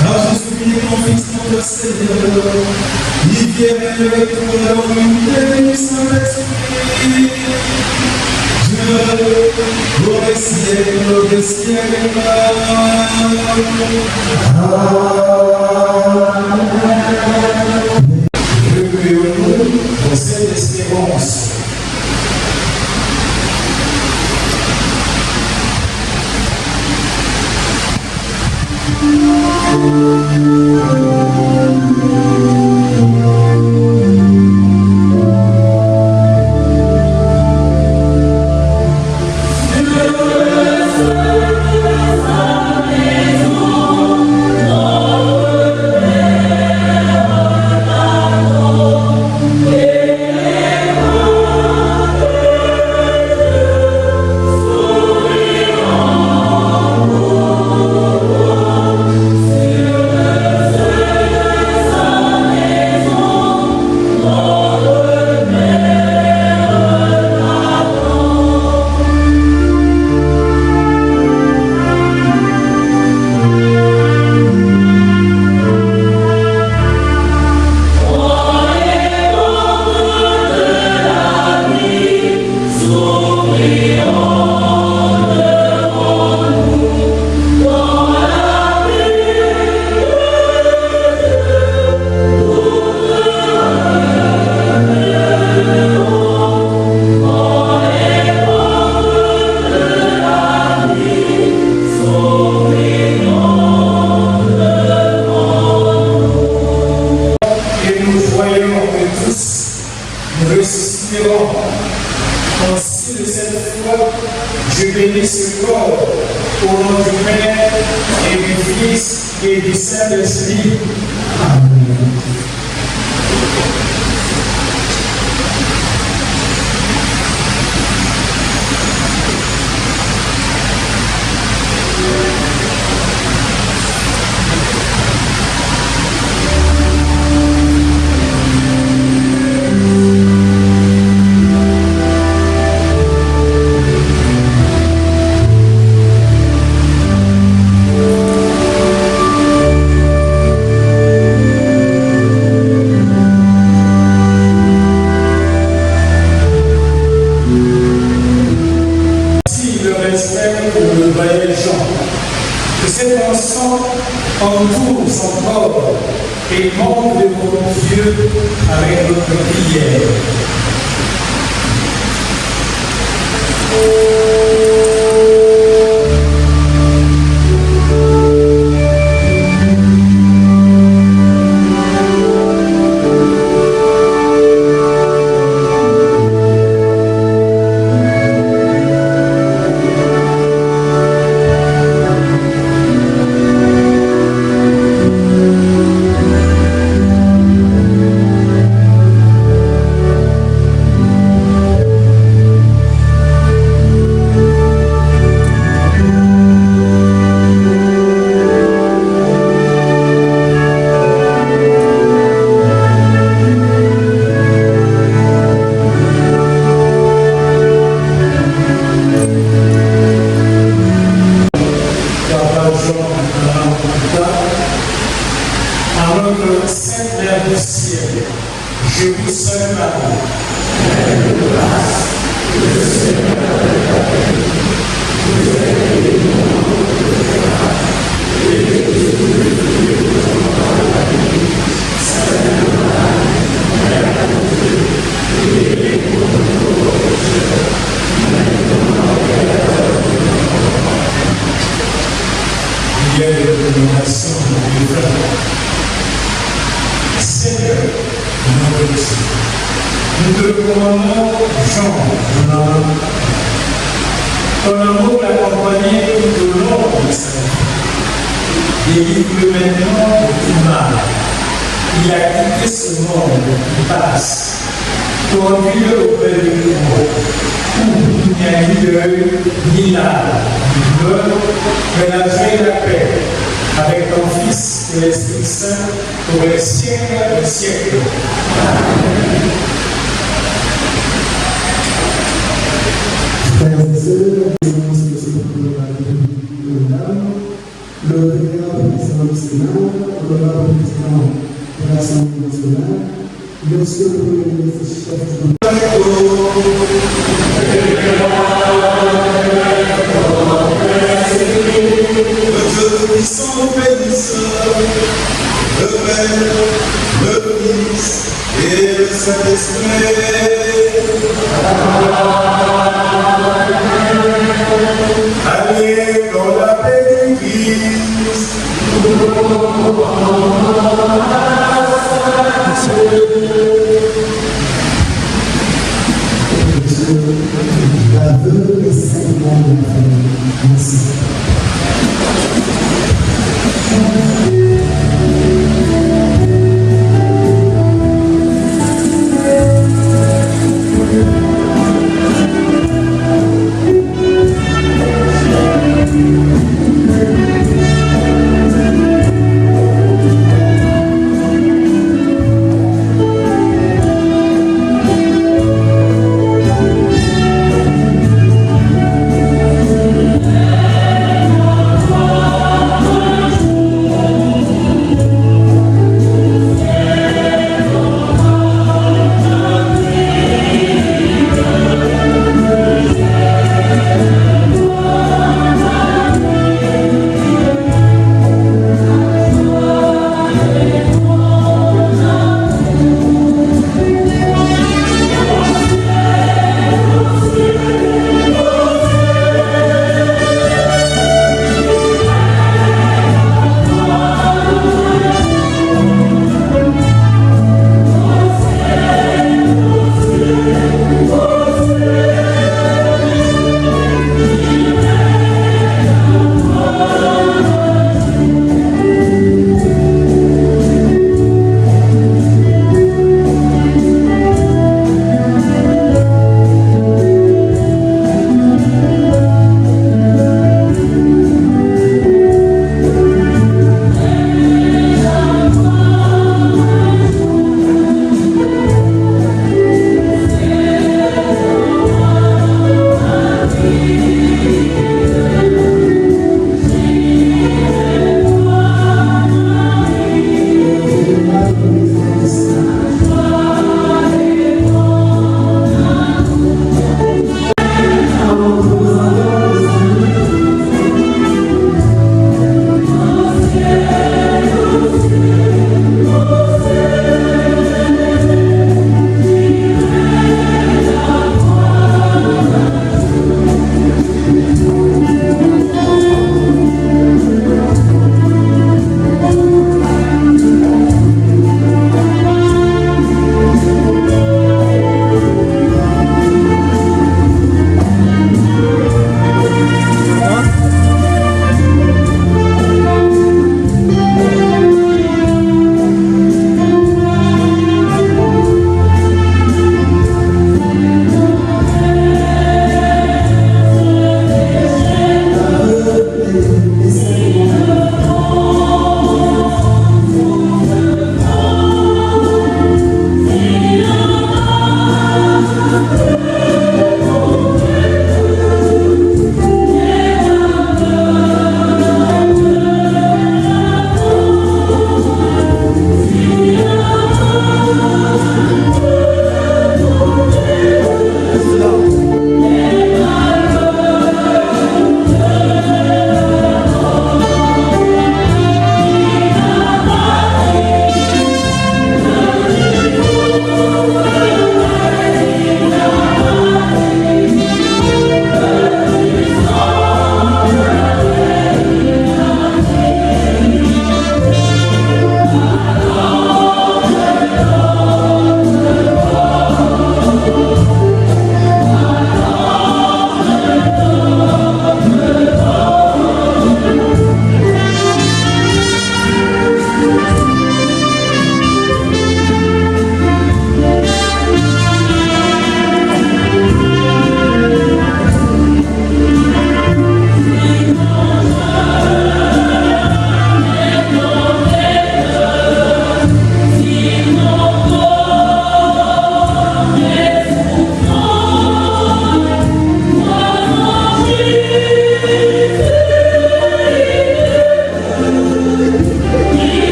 S2: Car je suis ton fils, notre Seigneur, il vient avec toi dans l'unité du Saint-Esprit. Dieu, pour les siècles des siècles. Recueillons-nous dans cette espérance.
S5: Je bénis ce corps au nom du Père et du Fils et du Saint-Esprit. Amen. Que cet enfant entoure son corps et monte devant Dieu avec notre prière. À notre Sainte Mère du ciel, je vous salue Marie. Il y a des recommandations de Dieu. Seigneur, notre Dieu, nous te commandons, Jean, ton amour l'accompagner tout au long de sa vie. Délivre-le maintenant de tout mal. Il a quitté ce monde qui passe. Conduis-le auprès de nous, où il n'y a ni deuil, ni larmes, ni douleur, mais la joie et la paix, avec ton Fils et l'Esprit Saint, pour les siècles des siècles.
S4: Frères et sœurs, le vénérable président du Sénat, l'honorable président de l'Assemblée nationale, monsieur le Premier ministre chef du
S8: Dieu puissant bénisseur, le Père, le Fils et le Saint-Esprit. Allez dans la paix du Christ.
S9: L'aveu est simplement de la famille. Merci.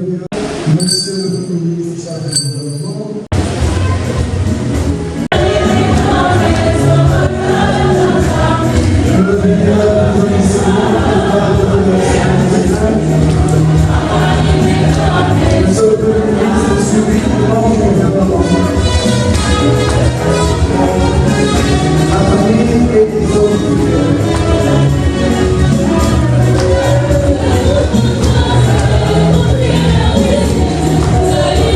S5: Monsieur le ministre chargé du développement,
S10: Thank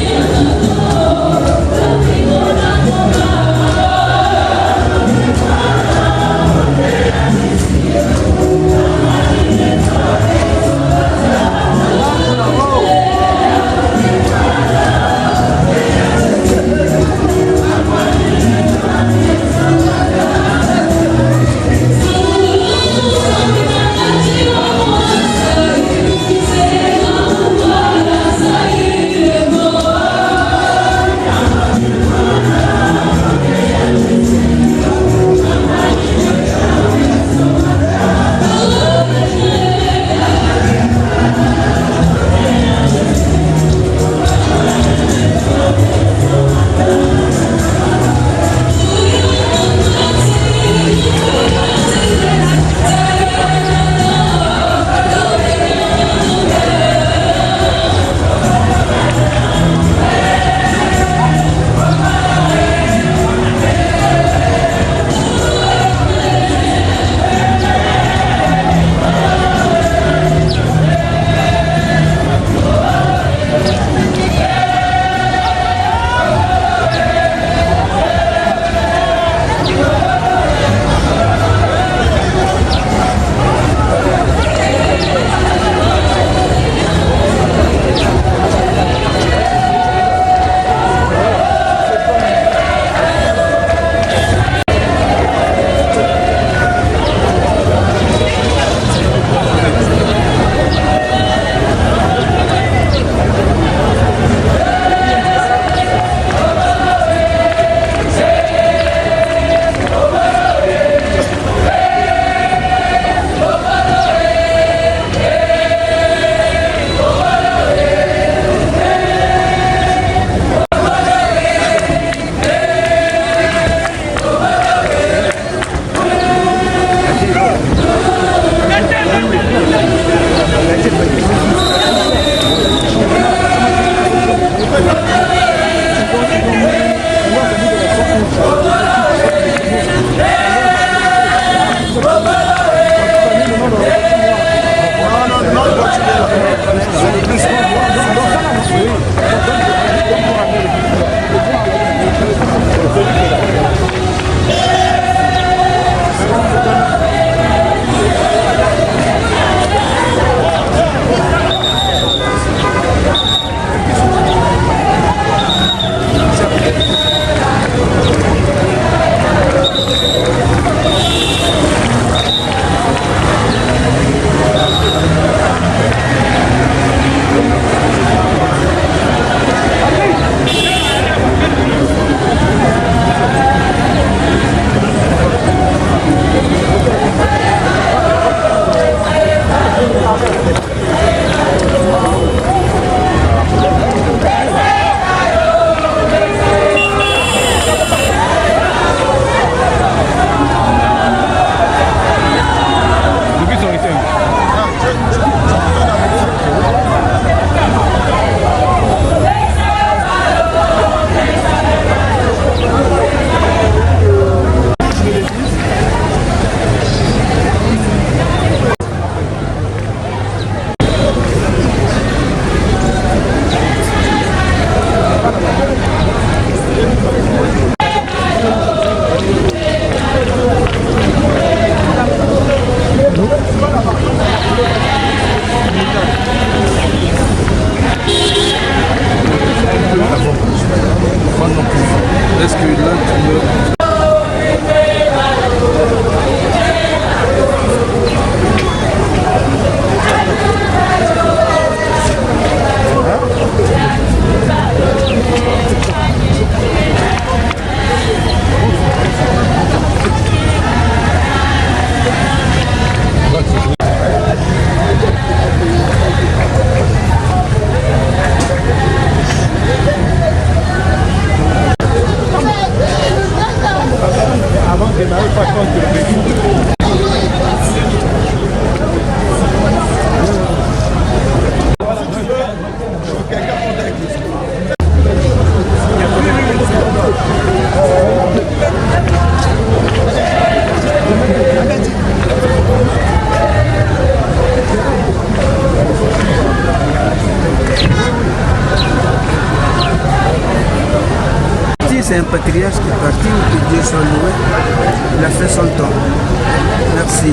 S10: C'est un patriarche qui est parti, que Dieu soit loué. Il a fait son temps. Merci.